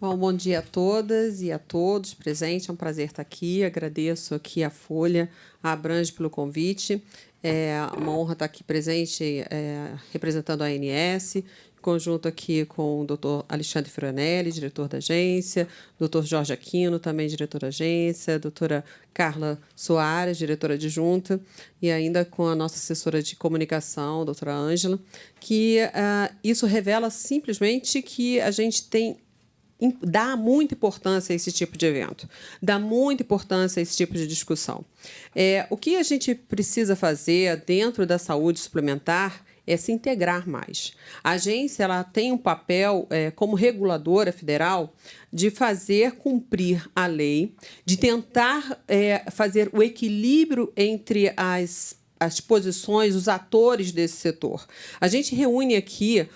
Bom dia a todas e a todos presentes. É um prazer estar aqui. Agradeço aqui a Folha, a Abrange pelo convite. É uma honra estar aqui presente representando a ANS, em conjunto aqui com o Dr. Alexandre Fioranelli, diretor da agência, Dr. Jorge Aquino, também diretor da agência, doutora Carla Soares, diretora adjunta, e ainda com a nossa assessora de comunicação, doutora Ângela, que isso revela simplesmente que a gente dá muita importância a esse tipo de evento, dá muita importância a esse tipo de discussão. O que a gente precisa fazer dentro da saúde suplementar é se integrar mais. A agência ela tem um papel como reguladora federal de fazer cumprir a lei, de tentar fazer o equilíbrio entre as posições, os atores desse setor. A gente reúne aqui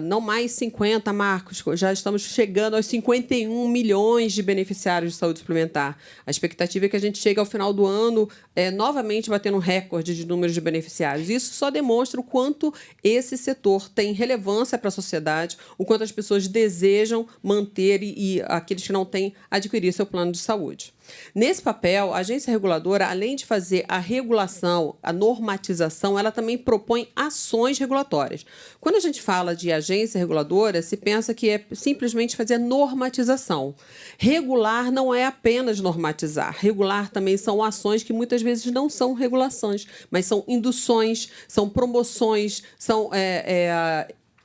não mais 50, Marcos, já estamos chegando aos 51 milhões de beneficiários de saúde suplementar. A expectativa é que a gente chegue ao final do ano novamente batendo um recorde de números de beneficiários. Isso só demonstra o quanto esse setor tem relevância para a sociedade, o quanto as pessoas desejam manter e aqueles que não têm, adquirir seu plano de saúde. Nesse papel, a agência reguladora, além de fazer a regulação, a normatização, ela também propõe ações regulatórias. Quando a gente fala de agência reguladora, se pensa que é simplesmente fazer normatização. Regular não é apenas normatizar. Regular também são ações que muitas vezes não são regulações, mas são induções, são promoções, são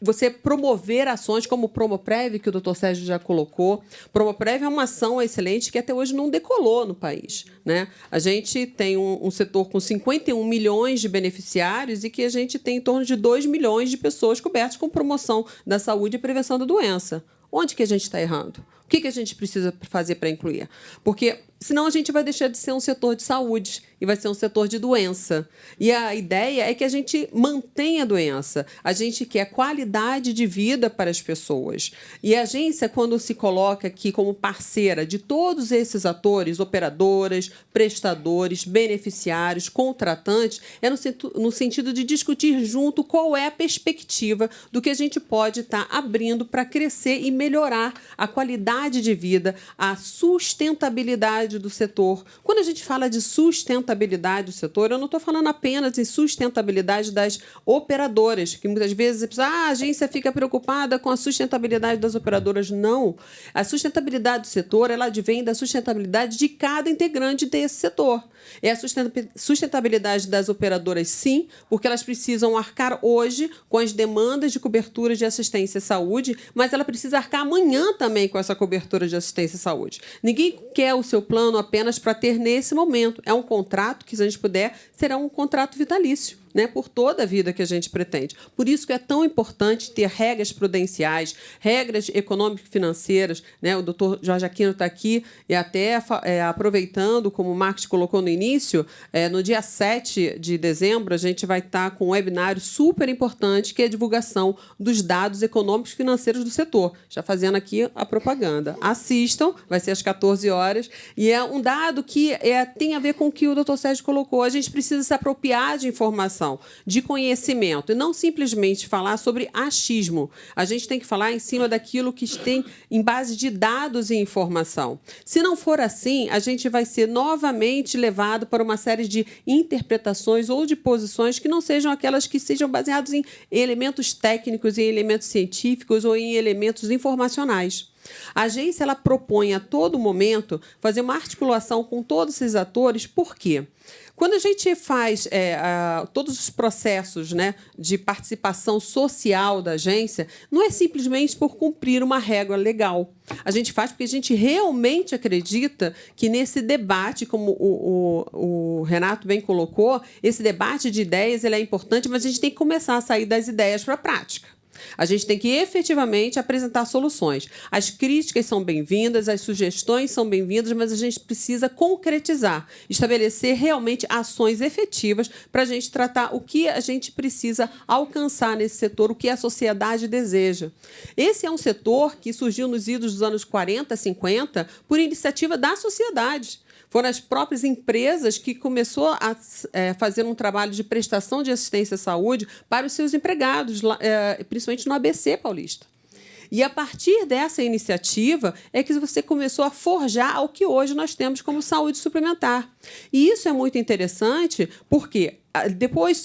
você promover ações como o Promoprev, que o doutor Sérgio já colocou. Promoprev é uma ação excelente que até hoje não decolou no país, né? A gente tem um setor com 51 milhões de beneficiários e que a gente tem em torno de 2 milhões de pessoas cobertas com promoção da saúde e prevenção da doença. Onde que a gente está errando? O que a gente precisa fazer para incluir? Porque senão a gente vai deixar de ser um setor de saúde e vai ser um setor de doença. E a ideia é que a gente mantenha a doença. A gente quer qualidade de vida para as pessoas. E a agência, quando se coloca aqui como parceira de todos esses atores, operadoras, prestadores, beneficiários, contratantes, é no sentido de discutir junto qual é a perspectiva do que a gente pode estar abrindo para crescer e melhorar a qualidade de vida, a sustentabilidade do setor. Quando a gente fala de sustentabilidade do setor, eu não estou falando apenas em sustentabilidade das operadoras, que muitas vezes a agência fica preocupada com a sustentabilidade das operadoras. Não. A sustentabilidade do setor ela advém da sustentabilidade de cada integrante desse setor. É a sustentabilidade das operadoras, sim, porque elas precisam arcar hoje com as demandas de cobertura de assistência à saúde, mas ela precisa arcar amanhã também com essa cobertura de assistência à saúde. Ninguém quer o seu plano apenas para ter nesse momento. É um contrato que, se a gente puder, será um contrato vitalício, né, por toda a vida que a gente pretende. Por isso que é tão importante ter regras prudenciais, regras econômico-financeiras. Né? O doutor Jorge Aquino está aqui e até aproveitando, como o Marcos colocou no início, no dia 7 de dezembro, a gente vai estar com um webinário super importante, que é a divulgação dos dados econômicos e financeiros do setor. Já fazendo aqui a propaganda. Assistam, vai ser às 14 horas, e é um dado que tem a ver com o que o doutor Sérgio colocou. A gente precisa se apropriar de informação, de conhecimento, e não simplesmente falar sobre achismo. A gente tem que falar em cima daquilo que tem em base de dados e informação. Se não for assim, a gente vai ser novamente levado para uma série de interpretações ou de posições que não sejam aquelas que sejam baseadas em elementos técnicos, em elementos científicos ou em elementos informacionais. A agência ela propõe a todo momento fazer uma articulação com todos esses atores. Por quê? Quando a gente faz todos os processos, né, de participação social da agência, não é simplesmente por cumprir uma regra legal. A gente faz porque a gente realmente acredita que nesse debate, como o Renato bem colocou, esse debate de ideias ele é importante, mas a gente tem que começar a sair das ideias para a prática. A gente tem que efetivamente apresentar soluções. As críticas são bem-vindas, as sugestões são bem-vindas, mas a gente precisa concretizar, estabelecer realmente ações efetivas para a gente tratar o que a gente precisa alcançar nesse setor, o que a sociedade deseja. Esse é um setor que surgiu nos idos dos anos 40, 50, por iniciativa da sociedade. Foram as próprias empresas que começou a fazer um trabalho de prestação de assistência à saúde para os seus empregados, principalmente no ABC paulista. E, a partir dessa iniciativa, é que você começou a forjar o que hoje nós temos como saúde suplementar. E isso é muito interessante porque depois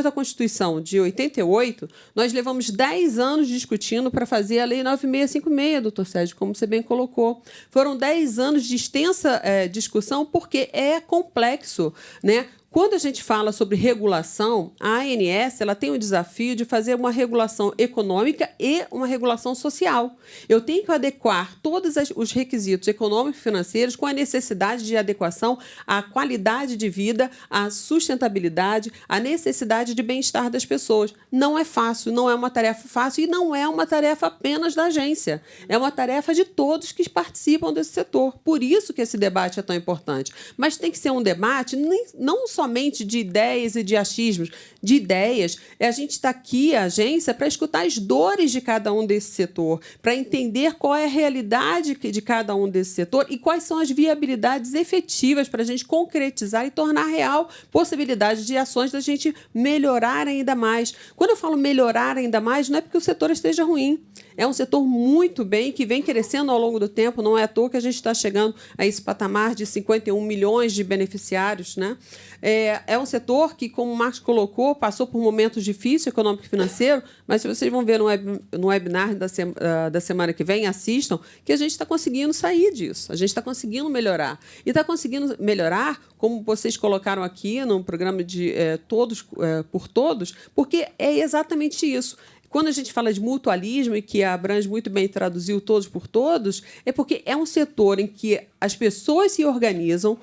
da Constituição de 88, nós levamos 10 anos discutindo para fazer a Lei 9656, doutor Sérgio, como você bem colocou. Foram 10 anos de extensa discussão, porque é complexo, né? Quando a gente fala sobre regulação, a ANS ela tem o desafio de fazer uma regulação econômica e uma regulação social. Eu tenho que adequar todos os requisitos econômicos e financeiros com a necessidade de adequação à qualidade de vida, à sustentabilidade, à necessidade de bem-estar das pessoas. Não é fácil, não é uma tarefa fácil e não é uma tarefa apenas da agência. É uma tarefa de todos que participam desse setor. Por isso que esse debate é tão importante. Mas tem que ser um debate não somente de ideias e de achismos, de ideias. A gente está aqui, a agência, para escutar as dores de cada um desse setor, para entender qual é a realidade de cada um desse setor e quais são as viabilidades efetivas para a gente concretizar e tornar real possibilidade de ações da gente melhorar ainda mais. Quando eu falo melhorar ainda mais, não é porque o setor esteja ruim. É um setor muito bem, que vem crescendo ao longo do tempo. Não é à toa que a gente está chegando a esse patamar de 51 milhões de beneficiários, né? É um setor que, como o Marcos colocou, passou por momentos difíceis, econômico e financeiro, mas se vocês vão ver no webinar da semana que vem, assistam, que a gente está conseguindo sair disso. A gente está conseguindo melhorar. E está conseguindo melhorar, como vocês colocaram aqui no programa de Todos por Todos, porque é exatamente isso. Quando a gente fala de mutualismo, e que a Abrange muito bem traduziu Todos por Todos, é porque é um setor em que as pessoas se organizam,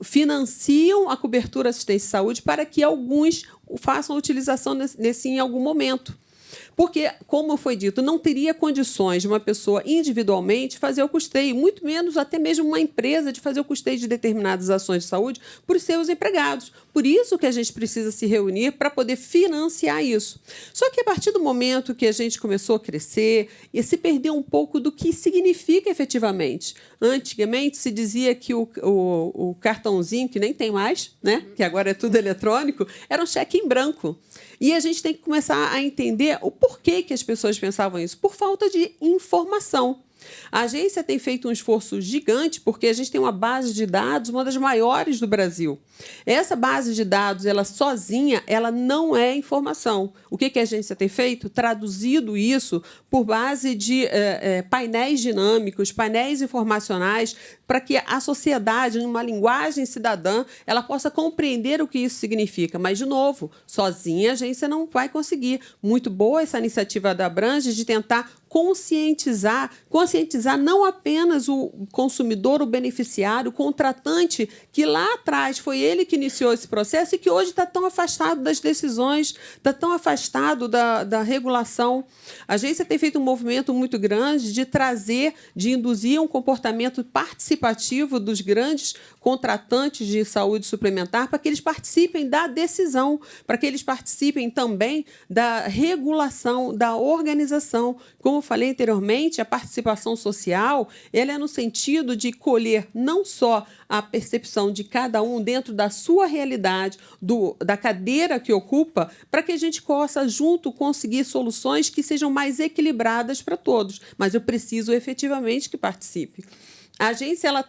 financiam a cobertura assistência e saúde para que alguns façam a utilização nesse em algum momento. Porque, como foi dito, não teria condições de uma pessoa individualmente fazer o custeio, muito menos até mesmo uma empresa de fazer o custeio de determinadas ações de saúde por seus empregados. Por isso que a gente precisa se reunir para poder financiar isso. Só que a partir do momento que a gente começou a crescer e se perdeu um pouco do que significa efetivamente. Antigamente se dizia que o cartãozinho, que nem tem mais, né? Que agora é tudo eletrônico, era um cheque em branco. E a gente tem que começar a entender o porquê que as pessoas pensavam isso. Por falta de informação. A agência tem feito um esforço gigante porque a gente tem uma base de dados, uma das maiores do Brasil. Essa base de dados, ela sozinha, ela não é informação. O que a agência tem feito? Traduzido isso por base de painéis dinâmicos, painéis informacionais, para que a sociedade, numa linguagem cidadã, ela possa compreender o que isso significa. Mas, de novo, sozinha a agência não vai conseguir. Muito boa essa iniciativa da Abrange de tentar conscientizar não apenas o consumidor, o beneficiário, o contratante, que lá atrás foi ele que iniciou esse processo e que hoje está tão afastado das decisões, está tão afastado da regulação. A agência tem feito um movimento muito grande de induzir um comportamento participativo dos grandes contratantes de saúde suplementar para que eles participem da decisão, para que eles participem também da regulação, da organização. Como eu falei anteriormente, a participação social ela é no sentido de colher não só a percepção de cada um dentro da sua realidade, da cadeira que ocupa, para que a gente possa, junto, conseguir soluções que sejam mais equilibradas para todos. Mas eu preciso efetivamente que participe. A agência ela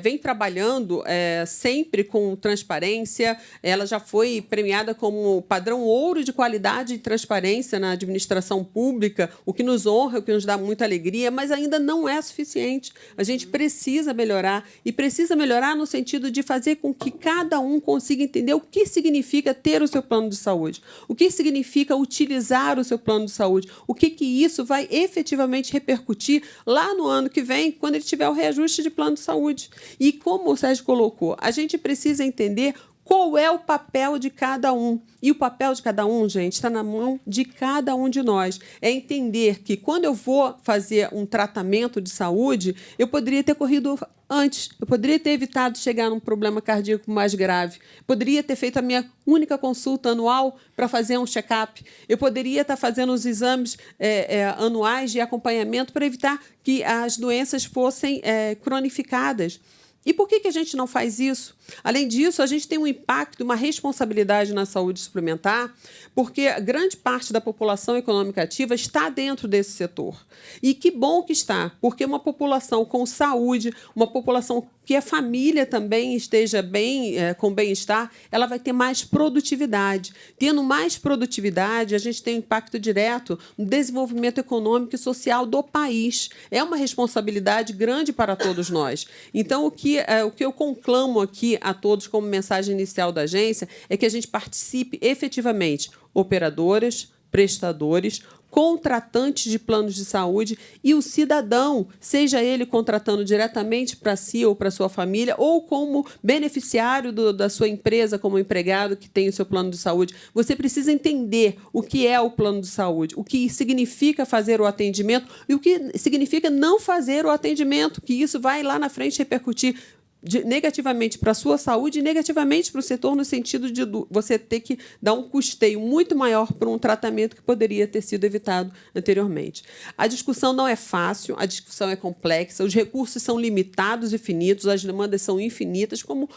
vem trabalhando sempre com transparência. Ela já foi premiada como padrão ouro de qualidade e transparência na administração pública, o que nos honra, o que nos dá muita alegria, mas ainda não é suficiente. A gente precisa melhorar, e precisa melhorar no sentido de fazer com que cada um consiga entender o que significa ter o seu plano de saúde, o que significa utilizar o seu plano de saúde, o que isso vai efetivamente repercutir lá no ano que vem, quando ele tiver o reajuste de plano de saúde. E como o Sérgio colocou, a gente precisa entender qual é o papel de cada um. E o papel de cada um, gente, está na mão de cada um de nós. É entender que quando eu vou fazer um tratamento de saúde, eu poderia ter corrido antes. Eu poderia ter evitado chegar num problema cardíaco mais grave. Poderia ter feito a minha única consulta anual para fazer um check-up. Eu poderia estar fazendo os exames anuais de acompanhamento para evitar que as doenças fossem cronificadas. E por que a gente não faz isso? Além disso, a gente tem um impacto, uma responsabilidade na saúde suplementar, porque grande parte da população econômica ativa está dentro desse setor. E que bom que está, porque uma população com saúde, uma população que a família também esteja bem, com bem-estar, ela vai ter mais produtividade. Tendo mais produtividade, a gente tem um impacto direto no desenvolvimento econômico e social do país. É uma responsabilidade grande para todos nós. Então, o que eu conclamo aqui a todos como mensagem inicial da agência é que a gente participe efetivamente, operadoras, prestadores, contratantes de planos de saúde e o cidadão, seja ele contratando diretamente para si ou para sua família, ou como beneficiário da sua empresa, como empregado que tem o seu plano de saúde, você precisa entender o que é o plano de saúde, o que significa fazer o atendimento e o que significa não fazer o atendimento, que isso vai lá na frente repercutir negativamente para a sua saúde e negativamente para o setor, no sentido de você ter que dar um custeio muito maior para um tratamento que poderia ter sido evitado anteriormente. A discussão não é fácil, a discussão é complexa, os recursos são limitados e finitos, as demandas são infinitas, como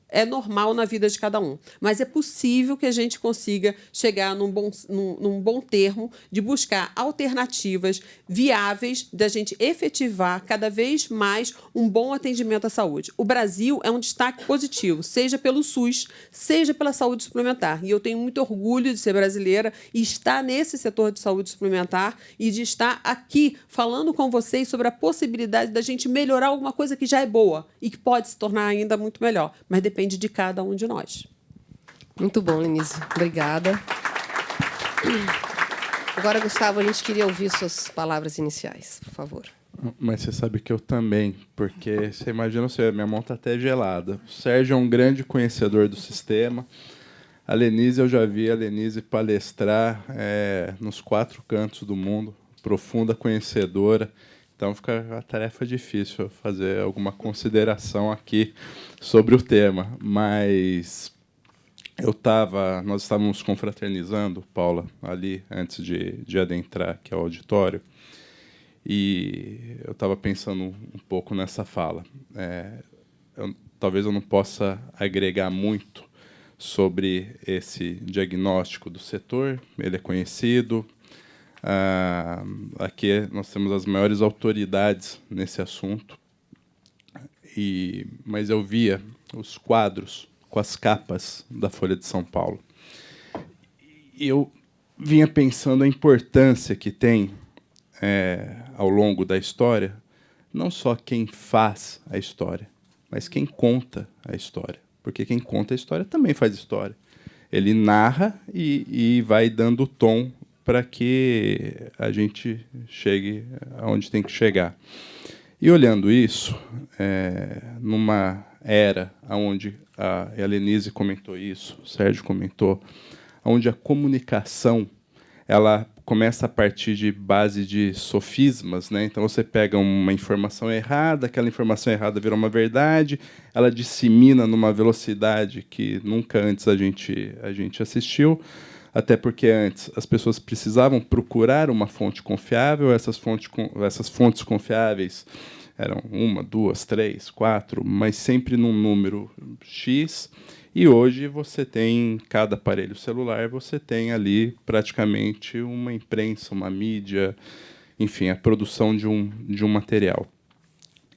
é normal na vida de cada um. Mas é possível que a gente consiga chegar num bom termo de buscar alternativas viáveis da gente efetivar cada vez mais um bom atendimento à saúde. O Brasil é um destaque positivo, seja pelo SUS, seja pela saúde suplementar. E eu tenho muito orgulho de ser brasileira e estar nesse setor de saúde suplementar e de estar aqui falando com vocês sobre a possibilidade da gente melhorar alguma coisa que já é boa e que pode se tornar ainda muito melhor. Mas depende de cada um de nós. Muito bom, Lenise. Obrigada. Agora, Gustavo, a gente queria ouvir suas palavras iniciais, por favor. Mas você sabe que eu também, porque você imagina, minha mão está até gelada. O Sérgio é um grande conhecedor do sistema. A Lenise, eu já vi a Lenise palestrar nos 4 cantos do mundo, profunda conhecedora. Então, fica a tarefa difícil fazer alguma consideração aqui sobre o tema. Mas nós estávamos confraternizando, Paula, ali, antes de adentrar aqui ao auditório, e eu estava pensando um pouco nessa fala. Talvez eu não possa agregar muito sobre esse diagnóstico do setor, ele é conhecido. Aqui nós temos as maiores autoridades nesse assunto, mas eu via os quadros com as capas da Folha de São Paulo. E eu vinha pensando a importância que tem, ao longo da história, não só quem faz a história, mas quem conta a história. Porque quem conta a história também faz história. Ele narra e vai dando o tom para que a gente chegue aonde tem que chegar. E olhando isso, numa era onde a Lenise comentou isso, o Sérgio comentou, onde a comunicação ela começa a partir de base de sofismas, né? Então você pega uma informação errada, aquela informação errada vira uma verdade, ela dissemina numa velocidade que nunca antes a gente assistiu. Até porque antes as pessoas precisavam procurar uma fonte confiável, essas fontes confiáveis eram 1, 2, 3, 4, mas sempre num número X. E hoje você tem, em cada aparelho celular, você tem ali praticamente uma imprensa, uma mídia, enfim, a produção de um material.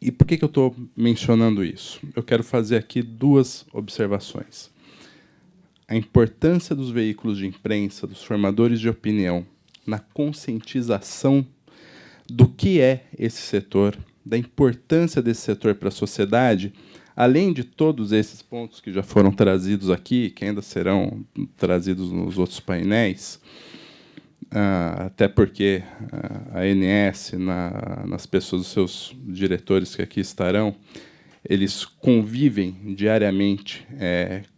E por que eu estou mencionando isso? Eu quero fazer aqui 2 observações. A importância dos veículos de imprensa, dos formadores de opinião, na conscientização do que é esse setor, da importância desse setor para a sociedade, além de todos esses pontos que já foram trazidos aqui, que ainda serão trazidos nos outros painéis, até porque a ANS, nas pessoas dos seus diretores que aqui estarão, eles convivem diariamente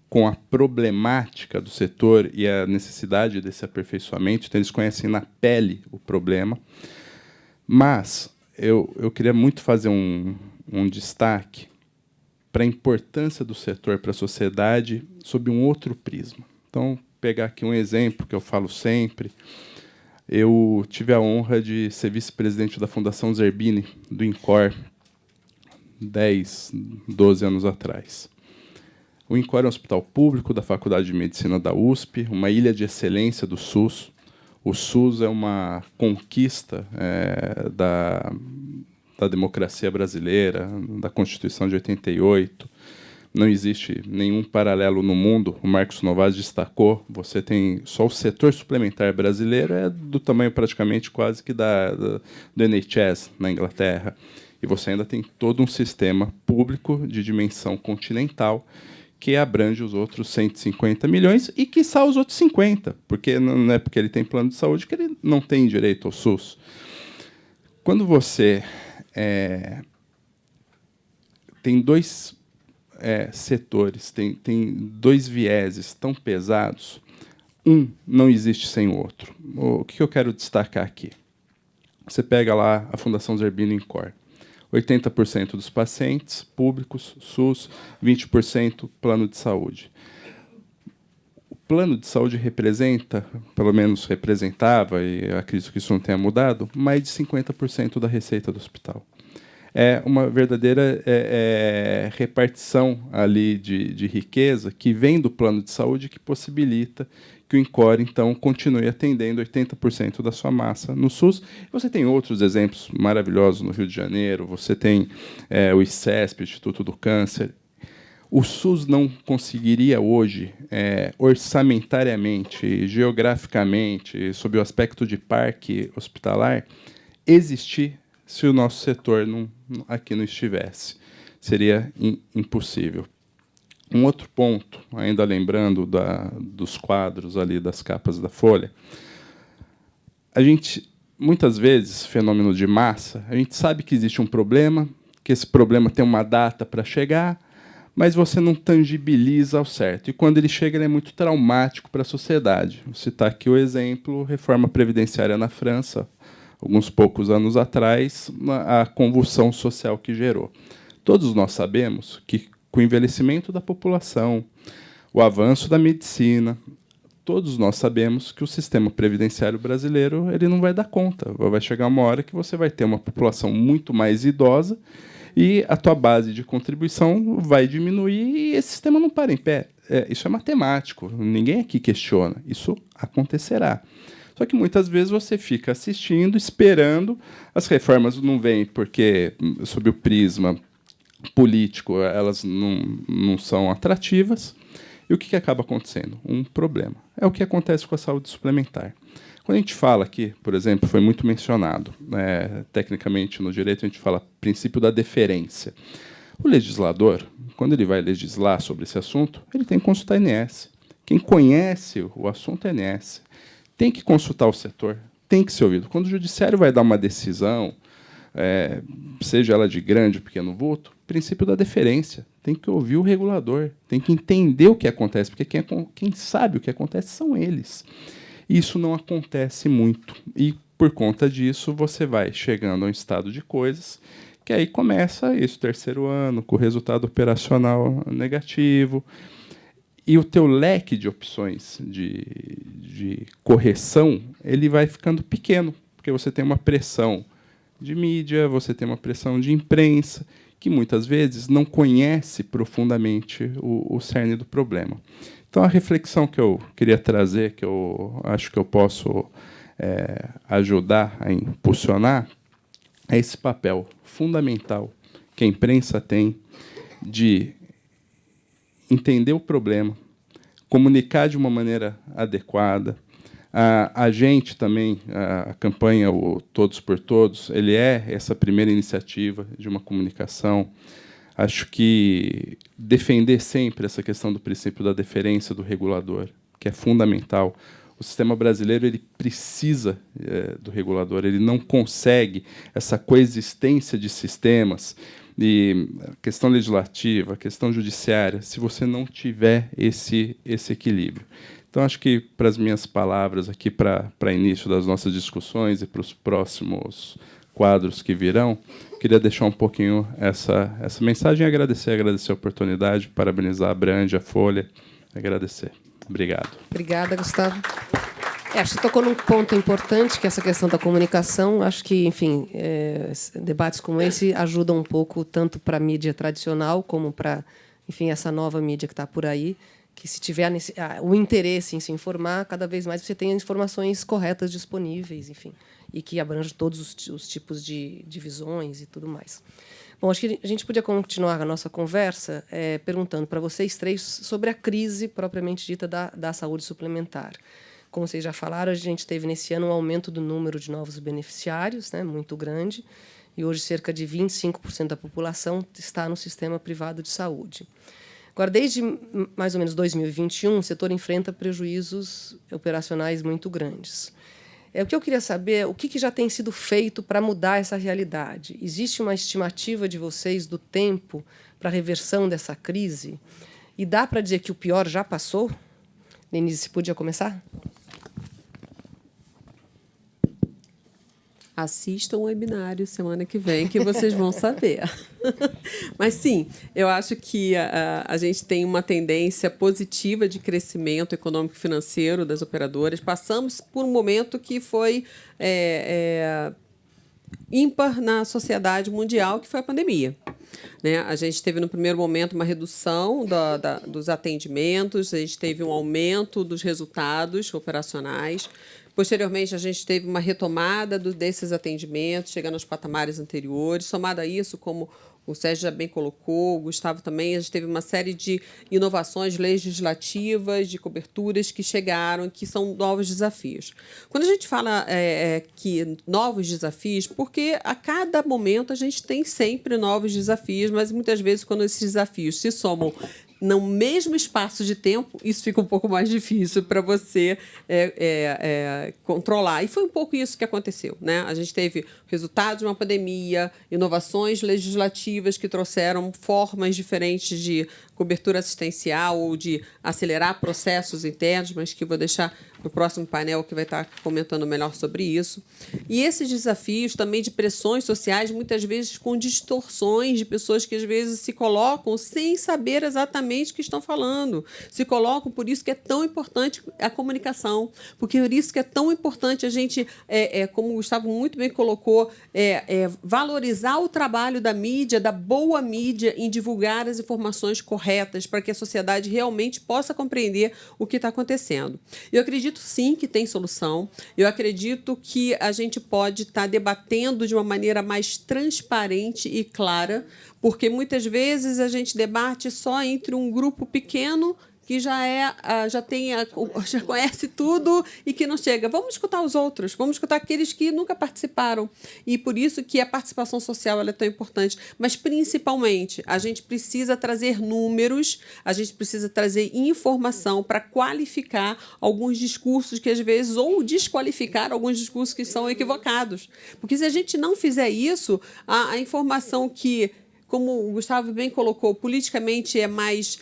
com a problemática do setor e a necessidade desse aperfeiçoamento, então eles conhecem na pele o problema. Mas eu queria muito fazer um destaque para a importância do setor para a sociedade sob um outro prisma. Então, pegar aqui um exemplo que eu falo sempre. Eu tive a honra de ser vice-presidente da Fundação Zerbini, do INCOR, 10, 12 anos atrás. O INCOR é um hospital público da Faculdade de Medicina da USP, uma ilha de excelência do SUS. O SUS é uma conquista da da democracia brasileira, da Constituição de 88. Não existe nenhum paralelo no mundo. O Marcos Novais destacou, você tem só o setor suplementar brasileiro é do tamanho praticamente quase que do NHS na Inglaterra. E você ainda tem todo um sistema público de dimensão continental que abrange os outros 150 milhões e, quiçá, os outros 50, porque não é porque ele tem plano de saúde que ele não tem direito ao SUS. Quando você tem dois setores, tem dois vieses tão pesados, um não existe sem o outro. O que eu quero destacar aqui? Você pega lá a Fundação Zerbini Incor. 80% dos pacientes públicos, SUS, 20% plano de saúde. O plano de saúde representa, pelo menos representava, e eu acredito que isso não tenha mudado, mais de 50% da receita do hospital. É uma verdadeira repartição ali de riqueza que vem do plano de saúde que possibilita que o INCOR, então, continue atendendo 80% da sua massa no SUS. Você tem outros exemplos maravilhosos no Rio de Janeiro, você tem o ICESP, o Instituto do Câncer. O SUS não conseguiria hoje, orçamentariamente, geograficamente, sob o aspecto de parque hospitalar, existir se o nosso setor aqui não estivesse. Seria impossível. Um outro ponto, ainda lembrando dos quadros ali, das capas da Folha, a gente, muitas vezes, fenômeno de massa, a gente sabe que existe um problema, que esse problema tem uma data para chegar, mas você não tangibiliza ao certo. E quando ele chega, ele é muito traumático para a sociedade. Vou citar aqui o exemplo, reforma previdenciária na França, alguns poucos anos atrás, a convulsão social que gerou. Todos nós sabemos que, com o envelhecimento da população, o avanço da medicina, todos nós sabemos que o sistema previdenciário brasileiro ele não vai dar conta. Vai chegar uma hora que você vai ter uma população muito mais idosa e a tua base de contribuição vai diminuir e esse sistema não para em pé. Isso é matemático, ninguém aqui questiona. Isso acontecerá. Só que muitas vezes você fica assistindo, esperando, as reformas não vêm porque, sob o prisma político, elas não são atrativas. E o que acaba acontecendo? Um problema. É o que acontece com a saúde suplementar. Quando a gente fala aqui, por exemplo, foi muito mencionado, tecnicamente no direito a gente fala princípio da deferência. O legislador, quando ele vai legislar sobre esse assunto, ele tem que consultar a ANS. Quem conhece o assunto é a ANS. Tem que consultar o setor, tem que ser ouvido. Quando o judiciário vai dar uma decisão, seja ela de grande ou pequeno vulto, princípio da deferência. Tem que ouvir o regulador, tem que entender o que acontece, porque quem sabe o que acontece são eles. Isso não acontece muito. E, por conta disso, você vai chegando a um estado de coisas que aí começa isso, terceiro ano, com o resultado operacional negativo. E o teu leque de opções de correção ele vai ficando pequeno, porque você tem uma pressão de mídia, você tem uma pressão de imprensa, que muitas vezes não conhece profundamente o cerne do problema. Então, a reflexão que eu queria trazer, que eu acho que eu posso ajudar a impulsionar, é esse papel fundamental que a imprensa tem de entender o problema, comunicar de uma maneira adequada. A gente também, a campanha o Todos por Todos, ele é essa primeira iniciativa de uma comunicação. Acho que defender sempre essa questão do princípio da deferência do regulador, que é fundamental. O sistema brasileiro ele precisa do regulador, ele não consegue essa coexistência de sistemas. E a questão legislativa, a questão judiciária, se você não tiver esse equilíbrio. Então, acho que, para as minhas palavras aqui, para início das nossas discussões e para os próximos quadros que virão, queria deixar um pouquinho essa mensagem e agradecer a oportunidade, parabenizar a Abrange, a Folha, agradecer. Obrigado. Obrigada, Gustavo. Acho que tocou num ponto importante, que é essa questão da comunicação. Acho que, enfim, debates como esse ajudam um pouco tanto para a mídia tradicional como para, enfim, essa nova mídia que está por aí, que se tiver o interesse em se informar, cada vez mais você tem informações corretas disponíveis, enfim. e que abrange todos os tipos de divisões e tudo mais. Bom, acho que a gente podia continuar a nossa conversa perguntando para vocês três sobre a crise propriamente dita da saúde suplementar. Como vocês já falaram, a gente teve nesse ano um aumento do número de novos beneficiários, né, muito grande, e hoje cerca de 25% da população está no sistema privado de saúde. Agora, desde mais ou menos 2021, o setor enfrenta prejuízos operacionais muito grandes. O que eu queria saber é o que já tem sido feito para mudar essa realidade. Existe uma estimativa de vocês do tempo para a reversão dessa crise? E dá para dizer que o pior já passou? Denise, se podia começar? Assistam o webinário semana que vem, que vocês vão saber. Mas, sim, eu acho que a gente tem uma tendência positiva de crescimento econômico e financeiro das operadoras. Passamos por um momento que foi ímpar na sociedade mundial, que foi a pandemia. Né? A gente teve, no primeiro momento, uma redução dos atendimentos, a gente teve um aumento dos resultados operacionais. Posteriormente, a gente teve uma retomada desses atendimentos, chegando aos patamares anteriores. Somado a isso, como o Sérgio já bem colocou, o Gustavo também, a gente teve uma série de inovações legislativas, de coberturas que chegaram, que são novos desafios. Quando a gente fala que novos desafios, porque a cada momento a gente tem sempre novos desafios, mas muitas vezes, quando esses desafios se somam no mesmo espaço de tempo, isso fica um pouco mais difícil para você controlar. E foi um pouco isso que aconteceu. Né? A gente teve resultado de uma pandemia, inovações legislativas que trouxeram formas diferentes de cobertura assistencial ou de acelerar processos internos, mas que vou deixar no próximo painel, que vai estar comentando melhor sobre isso. E esses desafios também de pressões sociais, muitas vezes com distorções de pessoas que, às vezes, se colocam sem saber exatamente o que estão falando. Se colocam, por isso que é tão importante a comunicação, porque por isso que é tão importante a gente, como o Gustavo muito bem colocou, valorizar o trabalho da mídia, da boa mídia, em divulgar as informações corretas para que a sociedade realmente possa compreender o que está acontecendo. Eu acredito, sim, que tem solução. Eu acredito que a gente pode estar debatendo de uma maneira mais transparente e clara, porque muitas vezes a gente debate só entre um grupo pequeno que já conhece tudo e que não chega. Vamos escutar os outros, vamos escutar aqueles que nunca participaram. E por isso que a participação social ela é tão importante. Mas, principalmente, a gente precisa trazer números, a gente precisa trazer informação para qualificar alguns discursos que, às vezes, ou desqualificar alguns discursos que são equivocados. Porque, se a gente não fizer isso, a informação que, como o Gustavo bem colocou, politicamente é mais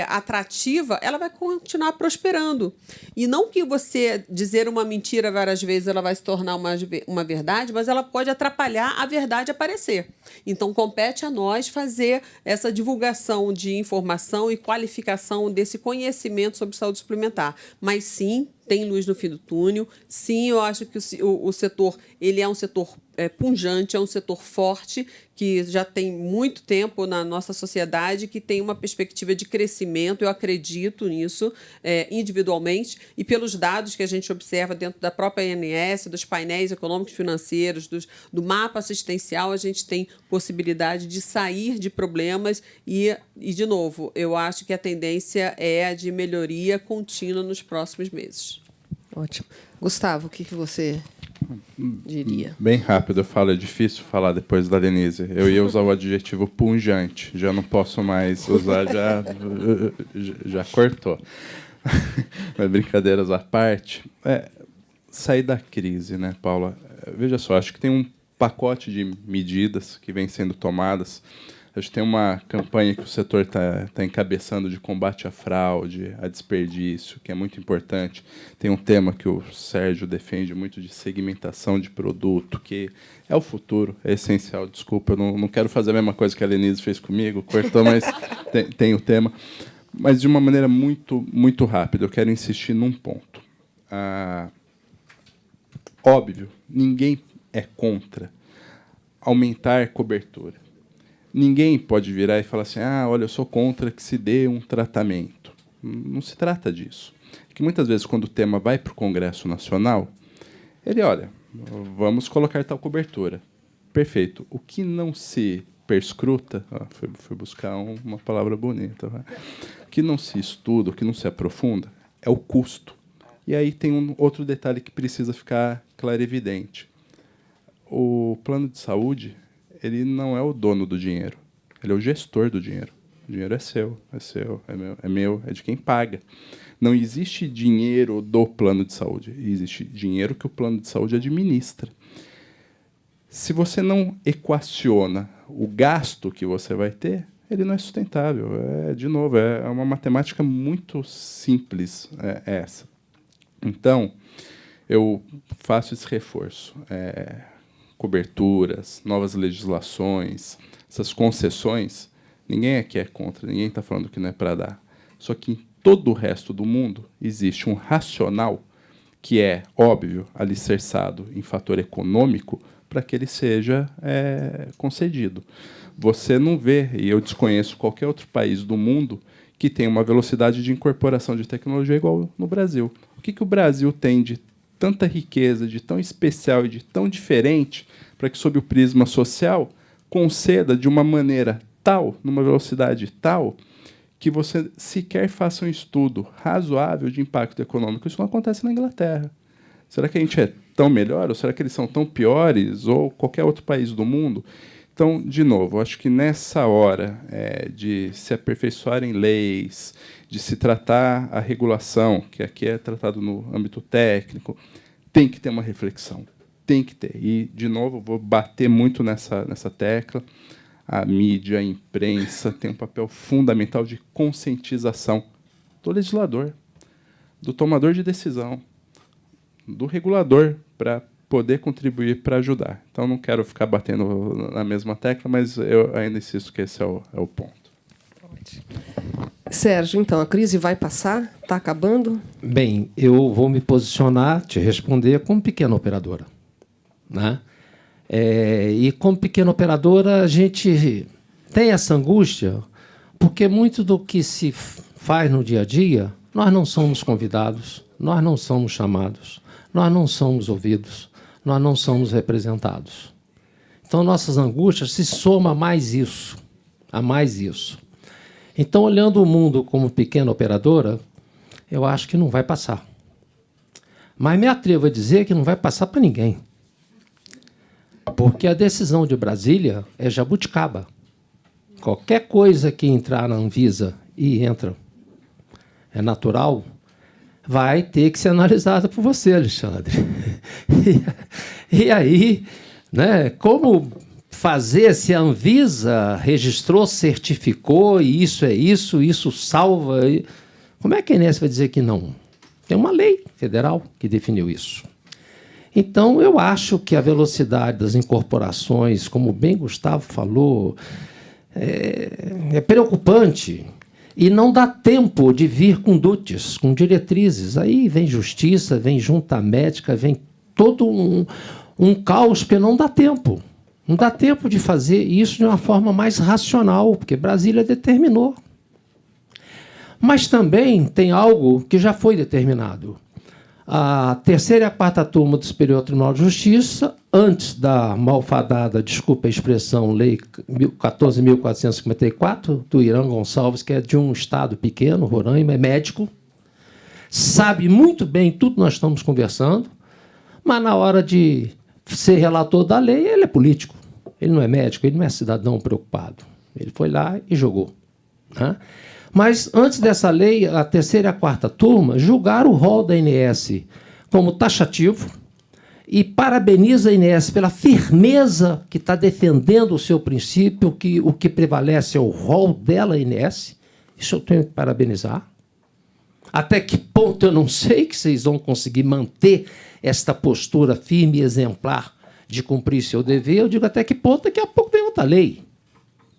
atrativa, ela vai continuar prosperando. E não que você dizer uma mentira várias vezes ela vai se tornar uma verdade, mas ela pode atrapalhar a verdade aparecer. Então, compete a nós fazer essa divulgação de informação e qualificação desse conhecimento sobre saúde suplementar. Mas, sim, tem luz no fim do túnel. Sim, eu acho que o setor ele é um setor pujante, é um setor forte, que já tem muito tempo na nossa sociedade, que tem uma perspectiva de crescimento, eu acredito nisso, individualmente, e pelos dados que a gente observa dentro da própria ANS, dos painéis econômicos financeiros, do mapa assistencial, a gente tem possibilidade de sair de problemas e, de novo, eu acho que a tendência é a de melhoria contínua nos próximos meses. Ótimo. Gustavo, o que você diria? Bem rápido, eu falo, é difícil falar depois da Denise. Eu ia usar o adjetivo pungente, já não posso mais usar, já cortou. Mas brincadeiras à parte, sair da crise, né, Paula? Veja só, acho que tem um pacote de medidas que vem sendo tomadas. A gente tem uma campanha que o setor está encabeçando de combate à fraude, a desperdício, que é muito importante. Tem um tema que o Sérgio defende muito de segmentação de produto, que é o futuro, é essencial. Desculpa, eu não quero fazer a mesma coisa que a Lenise fez comigo, cortou, mas tem o tema. Mas de uma maneira muito, muito rápida, eu quero insistir num ponto. Óbvio, ninguém é contra aumentar cobertura. Ninguém pode virar e falar assim, olha, eu sou contra que se dê um tratamento. Não se trata disso. É que muitas vezes, quando o tema vai para o Congresso Nacional, ele, olha, vamos colocar tal cobertura. Perfeito. O que não se perscruta, fui buscar uma palavra bonita, o que não se estuda, o que não se aprofunda, é o custo. E aí tem um outro detalhe que precisa ficar claro e evidente. O plano de saúde, ele não é o dono do dinheiro, ele é o gestor do dinheiro. O dinheiro é seu, é meu, é de quem paga. Não existe dinheiro do plano de saúde, existe dinheiro que o plano de saúde administra. Se você não equaciona o gasto que você vai ter, ele não é sustentável. De novo, é uma matemática muito simples essa. Então, eu faço esse reforço. Coberturas, novas legislações, essas concessões, ninguém aqui é contra, ninguém está falando que não é para dar. Só que em todo o resto do mundo existe um racional que é, óbvio, alicerçado em fator econômico para que ele seja concedido. Você não vê, e eu desconheço qualquer outro país do mundo que tem uma velocidade de incorporação de tecnologia igual no Brasil. O que o Brasil tem de tanta riqueza, de tão especial e de tão diferente, para que, sob o prisma social, conceda de uma maneira tal, numa velocidade tal, que você sequer faça um estudo razoável de impacto econômico? Isso não acontece na Inglaterra. Será que a gente é tão melhor? Ou será que eles são tão piores? Ou qualquer outro país do mundo? Então, de novo, acho que nessa hora de se aperfeiçoar em leis, de se tratar a regulação, que aqui é tratado no âmbito técnico, tem que ter uma reflexão. Tem que ter. E, de novo, vou bater muito nessa tecla. A mídia, a imprensa tem um papel fundamental de conscientização do legislador, do tomador de decisão, do regulador, para poder contribuir para ajudar. Então, não quero ficar batendo na mesma tecla, mas eu ainda insisto que esse é o ponto. Sérgio, então, a crise vai passar? Está acabando? Bem, eu vou me posicionar, te responder como pequena operadora, né? E como pequena operadora, a gente tem essa angústia, porque muito do que se faz no dia a dia, nós não somos convidados, nós não somos chamados, nós não somos ouvidos, nós não somos representados. Então, nossas angústias se soma a mais isso. Então, olhando o mundo como pequena operadora, eu acho que não vai passar. Mas me atrevo a dizer que não vai passar para ninguém. Porque a decisão de Brasília é jabuticaba. Qualquer coisa que entrar na Anvisa e entra, é natural, vai ter que ser analisada por você, Alexandre. E aí, né, como fazer se a Anvisa registrou, certificou, e isso é isso salva? Como é que a Inés vai dizer que não? Tem uma lei federal que definiu isso. Então, eu acho que a velocidade das incorporações, como bem Gustavo falou, é preocupante. E não dá tempo de vir com DUTs, com diretrizes. Aí vem justiça, vem junta médica, vem todo um caos, porque não dá tempo. Não dá tempo de fazer isso de uma forma mais racional, porque Brasília determinou. Mas também tem algo que já foi determinado. A terceira e a quarta turma do Superior Tribunal de Justiça, antes da malfadada, desculpa a expressão, Lei 14.454, do Irã Gonçalves, que é de um estado pequeno, Roraima, é médico, sabe muito bem tudo que nós estamos conversando, mas na hora de ser relator da lei, ele é político. Ele não é médico, ele não é cidadão preocupado. Ele foi lá e jogou, né? Mas, antes dessa lei, a terceira e a quarta turma julgaram o rol da INS como taxativo e parabeniza a INS pela firmeza que está defendendo o seu princípio, que o que prevalece é o rol dela, INS. Isso eu tenho que parabenizar. Até que ponto eu não sei que vocês vão conseguir manter esta postura firme e exemplar de cumprir seu dever. Eu digo até que ponto, daqui a pouco vem outra lei.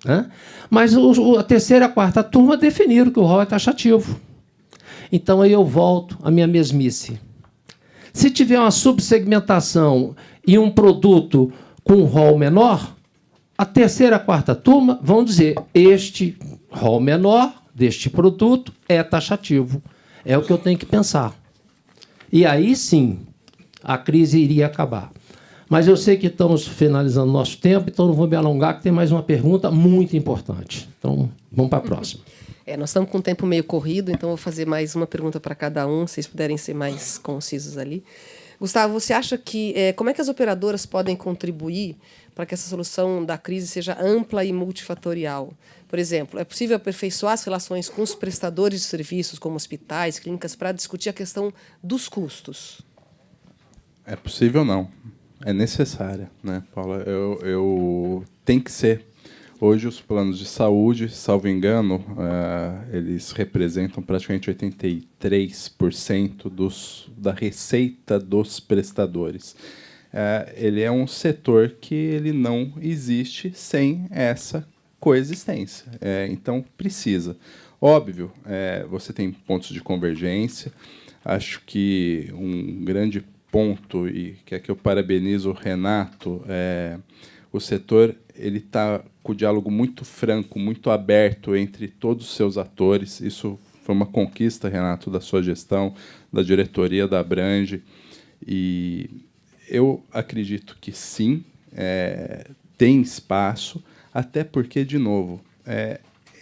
Né? Mas a terceira e a quarta turma definiram que o rol é taxativo. Então, aí eu volto à minha mesmice. Se tiver uma subsegmentação e um produto com um rol menor, a terceira e a quarta turma vão dizer: este rol menor deste produto é taxativo. É o que eu tenho que pensar. E aí, sim, a crise iria acabar. Mas eu sei que estamos finalizando nosso tempo, então não vou me alongar, que tem mais uma pergunta muito importante. Então, vamos para a próxima. Nós estamos com o tempo meio corrido, então vou fazer mais uma pergunta para cada um, se vocês puderem ser mais concisos ali. Gustavo, você acha que como é que as operadoras podem contribuir para que essa solução da crise seja ampla e multifatorial? Por exemplo, é possível aperfeiçoar as relações com os prestadores de serviços, como hospitais, clínicas, para discutir a questão dos custos? É possível, não. É necessária, né, Paula? Tem que ser. Hoje, os planos de saúde, salvo engano, eles representam praticamente 83% da receita dos prestadores. Ele é um setor que ele não existe sem essa coexistência. Então, precisa. Óbvio, você tem pontos de convergência. Acho que um grande ponto, e que eu parabenizo o Renato, o setor ele está com o diálogo muito franco, muito aberto entre todos os seus atores. Isso foi uma conquista, Renato, da sua gestão, da diretoria da Abrange. E eu acredito que sim, tem espaço, até porque, de novo,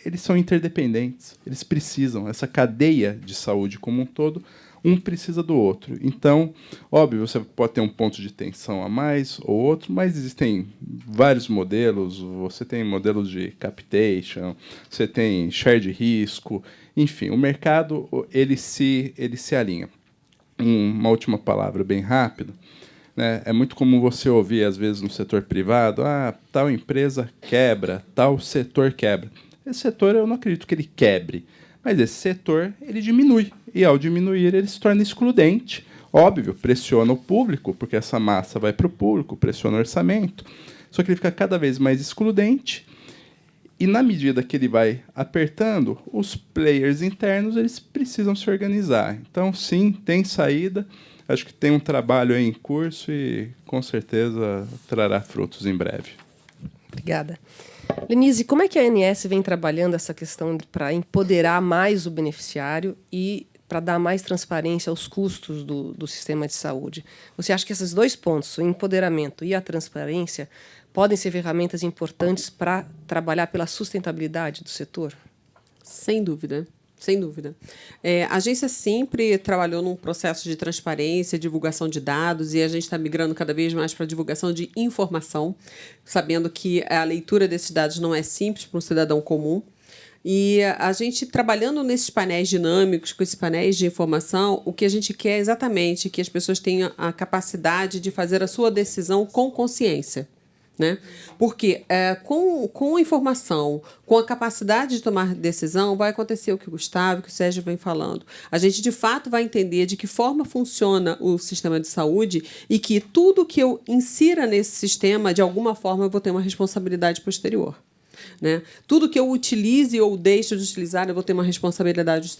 eles são interdependentes, eles precisam, essa cadeia de saúde como um todo, um precisa do outro. Então, óbvio, você pode ter um ponto de tensão a mais ou outro, mas existem vários modelos. Você tem modelos de capitation, você tem share de risco, enfim, o mercado ele se alinha. Uma última palavra bem rápida, né? É muito comum você ouvir, às vezes, no setor privado, tal empresa quebra, tal setor quebra. Esse setor, eu não acredito que ele quebre, mas esse setor ele diminui. E, ao diminuir, ele se torna excludente. Óbvio, pressiona o público, porque essa massa vai para o público, pressiona o orçamento. Só que ele fica cada vez mais excludente. E, na medida que ele vai apertando, os players internos eles precisam se organizar. Então, sim, tem saída. Acho que tem um trabalho aí em curso e, com certeza, trará frutos em breve. Obrigada. Lenise, como é que a ANS vem trabalhando essa questão para empoderar mais o beneficiário e para dar mais transparência aos custos do sistema de saúde? Você acha que esses dois pontos, o empoderamento e a transparência, podem ser ferramentas importantes para trabalhar pela sustentabilidade do setor? Sem dúvida. Sem dúvida. A agência sempre trabalhou num processo de transparência, divulgação de dados, e a gente está migrando cada vez mais para a divulgação de informação, sabendo que a leitura desses dados não é simples para um cidadão comum. E a gente, trabalhando nesses painéis dinâmicos, com esses painéis de informação, o que a gente quer é exatamente que as pessoas tenham a capacidade de fazer a sua decisão com consciência. Né? Porque com informação, com a capacidade de tomar decisão, vai acontecer o que o Gustavo e o Sérgio vem falando. A gente, de fato, vai entender de que forma funciona o sistema de saúde e que tudo que eu insira nesse sistema, de alguma forma, eu vou ter uma responsabilidade posterior. Né? Tudo que eu utilize ou deixe de utilizar, eu vou ter uma responsabilidade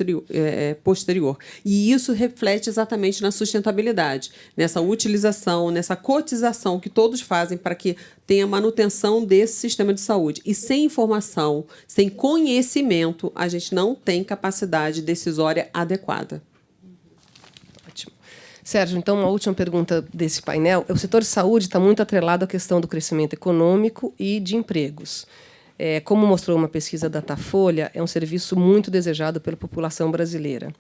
posterior. E isso reflete exatamente na sustentabilidade, nessa utilização, nessa cotização que todos fazem para que tenha manutenção desse sistema de saúde. E sem informação, sem conhecimento, a gente não tem capacidade decisória adequada. Ótimo. Sérgio, então, uma última pergunta desse painel. O setor de saúde está muito atrelado à questão do crescimento econômico e de empregos. Como mostrou uma pesquisa da Datafolha, é um serviço muito desejado pela população brasileira.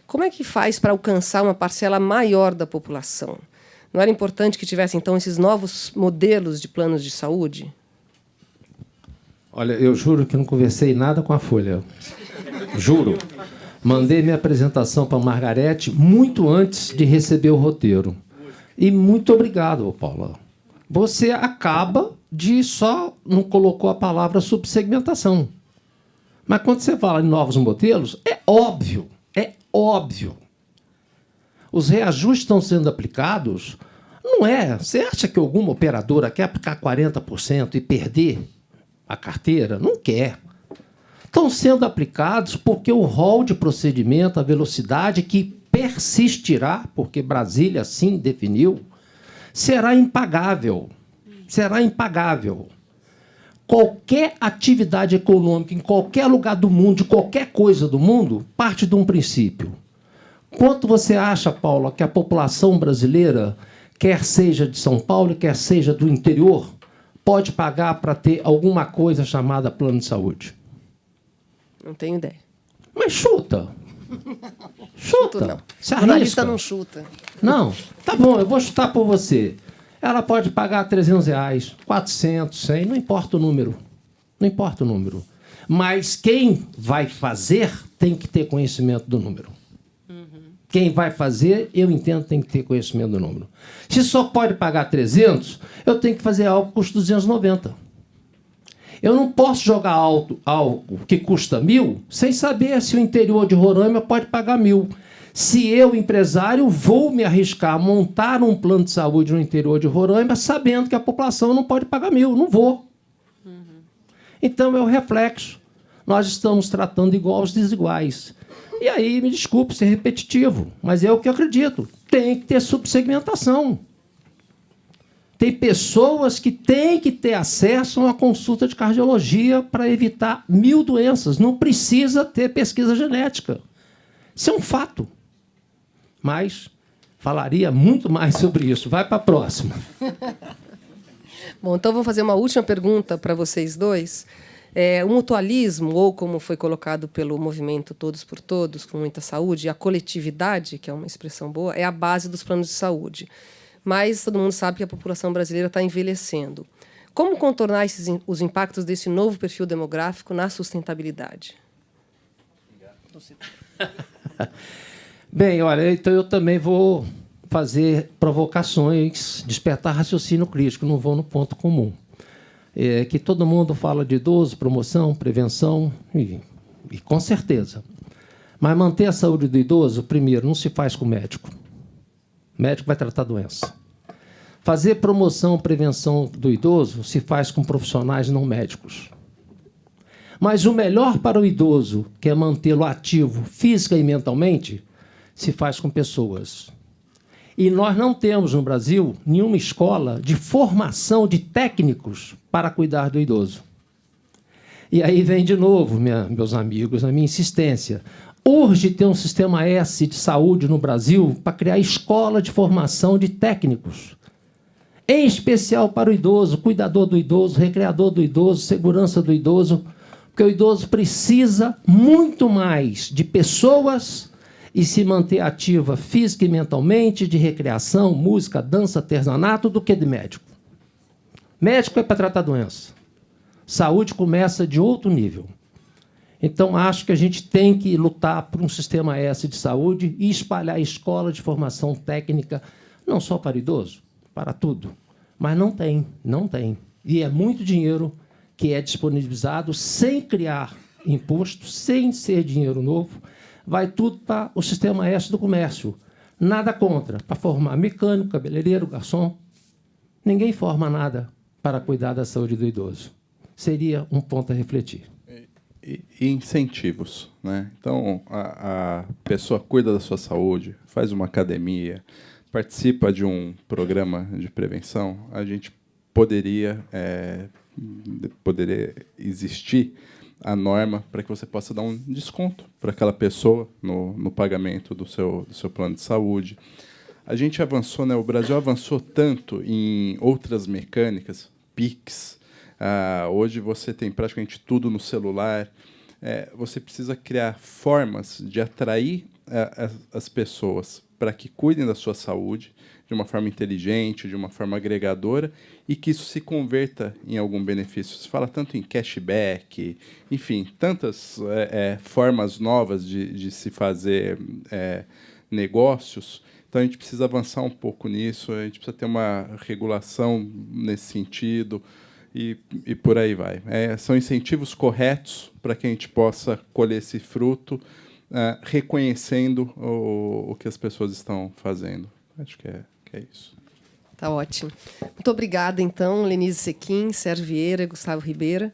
Como é que faz para alcançar uma parcela maior da população? Não era importante que tivesse, então, esses novos modelos de planos de saúde? Olha, eu juro que não conversei nada com a Folha. Juro. Mandei minha apresentação para a Margarete muito antes de receber o roteiro. E muito obrigado, Paula. Você acaba de só não colocou a palavra subsegmentação. Mas quando você fala em novos modelos, é óbvio. Os reajustes estão sendo aplicados, não é? Você acha que alguma operadora quer aplicar 40% e perder a carteira? Não quer. Estão sendo aplicados porque o rol de procedimento, a velocidade que persistirá, porque Brasília assim definiu, será impagável. Será impagável. Qualquer atividade econômica em qualquer lugar do mundo, de qualquer coisa do mundo, parte de um princípio. Quanto você acha, Paula, que a população brasileira quer seja de São Paulo, quer seja do interior, pode pagar para ter alguma coisa chamada plano de saúde? Não tenho ideia. Mas chuta. Chuto não. Se O jornalista arrisca. não chuta. Não, tá bom, eu vou chutar por você. Ela pode pagar R$300, 400, 100, não importa o número. Não importa o número. Mas quem vai fazer tem que ter conhecimento do número. Quem vai fazer, eu entendo, tem que ter conhecimento do número. Se só pode pagar 300, eu tenho que fazer algo que custa 290. Eu não posso jogar algo que custa 1.000 sem saber se o interior de Roraima pode pagar 1.000. Se eu, empresário, vou me arriscar a montar um plano de saúde no interior de Roraima sabendo que a população não pode pagar 1.000, não vou. Então é o reflexo. Nós estamos tratando igual aos desiguais. E aí, me desculpe ser repetitivo, mas é o que eu acredito. Tem que ter subsegmentação. Tem pessoas que têm que ter acesso a uma consulta de cardiologia para evitar 1.000 doenças. Não precisa ter pesquisa genética. Isso é um fato. Mas falaria muito mais sobre isso. Vai para a próxima. Bom, então vou fazer uma última pergunta para vocês dois. O mutualismo, ou como foi colocado pelo movimento Todos por Todos, com muita saúde, a coletividade, que é uma expressão boa, é a base dos planos de saúde. Mas todo mundo sabe que a população brasileira está envelhecendo. Como contornar os impactos desse novo perfil demográfico na sustentabilidade? Bem, olha, então eu também vou fazer provocações, despertar raciocínio crítico, não vou no ponto comum. Que todo mundo fala de idoso, promoção, prevenção, e com certeza. Mas manter a saúde do idoso, primeiro, não se faz com o médico. O médico vai tratar a doença. Fazer promoção, prevenção do idoso se faz com profissionais não médicos. Mas o melhor para o idoso, que é mantê-lo ativo física e mentalmente, se faz com pessoas. E nós não temos no Brasil nenhuma escola de formação de técnicos para cuidar do idoso. E aí vem de novo, meus amigos, a minha insistência. Urge ter um sistema S de saúde no Brasil para criar escola de formação de técnicos. Em especial para o idoso, cuidador do idoso, recreador do idoso, segurança do idoso, porque o idoso precisa muito mais de pessoas e se manter ativa física e mentalmente, de recreação, música, dança, artesanato, do que de médico. Médico é para tratar doença. Saúde começa de outro nível. Então, acho que a gente tem que lutar por um sistema S de saúde e espalhar a escola de formação técnica, não só para idoso, para tudo. Mas não tem. E é muito dinheiro que é disponibilizado sem criar imposto, sem ser dinheiro novo, vai tudo para o sistema S do comércio. Nada contra, para formar mecânico, cabeleireiro, garçom. Ninguém forma nada para cuidar da saúde do idoso. Seria um ponto a refletir. E incentivos, né? Então, a pessoa cuida da sua saúde, faz uma academia, participa de um programa de prevenção, a gente poderia existir a norma para que você possa dar um desconto para aquela pessoa no pagamento do seu plano de saúde. A gente avançou, né? O Brasil avançou tanto em outras mecânicas, Pix. Hoje você tem praticamente tudo no celular. Você precisa criar formas de atrair as pessoas para que cuidem da sua saúde de uma forma inteligente, de uma forma agregadora, e que isso se converta em algum benefício. Se fala tanto em cashback, enfim, tantas formas novas de se fazer negócios. Então, a gente precisa avançar um pouco nisso, a gente precisa ter uma regulação nesse sentido, e por aí vai. São incentivos corretos para que a gente possa colher esse fruto, reconhecendo o que as pessoas estão fazendo. Acho que é isso. Tá ótimo. Muito obrigada, então, Lenise Sequim, Sérgio Vieira e Gustavo Ribeira.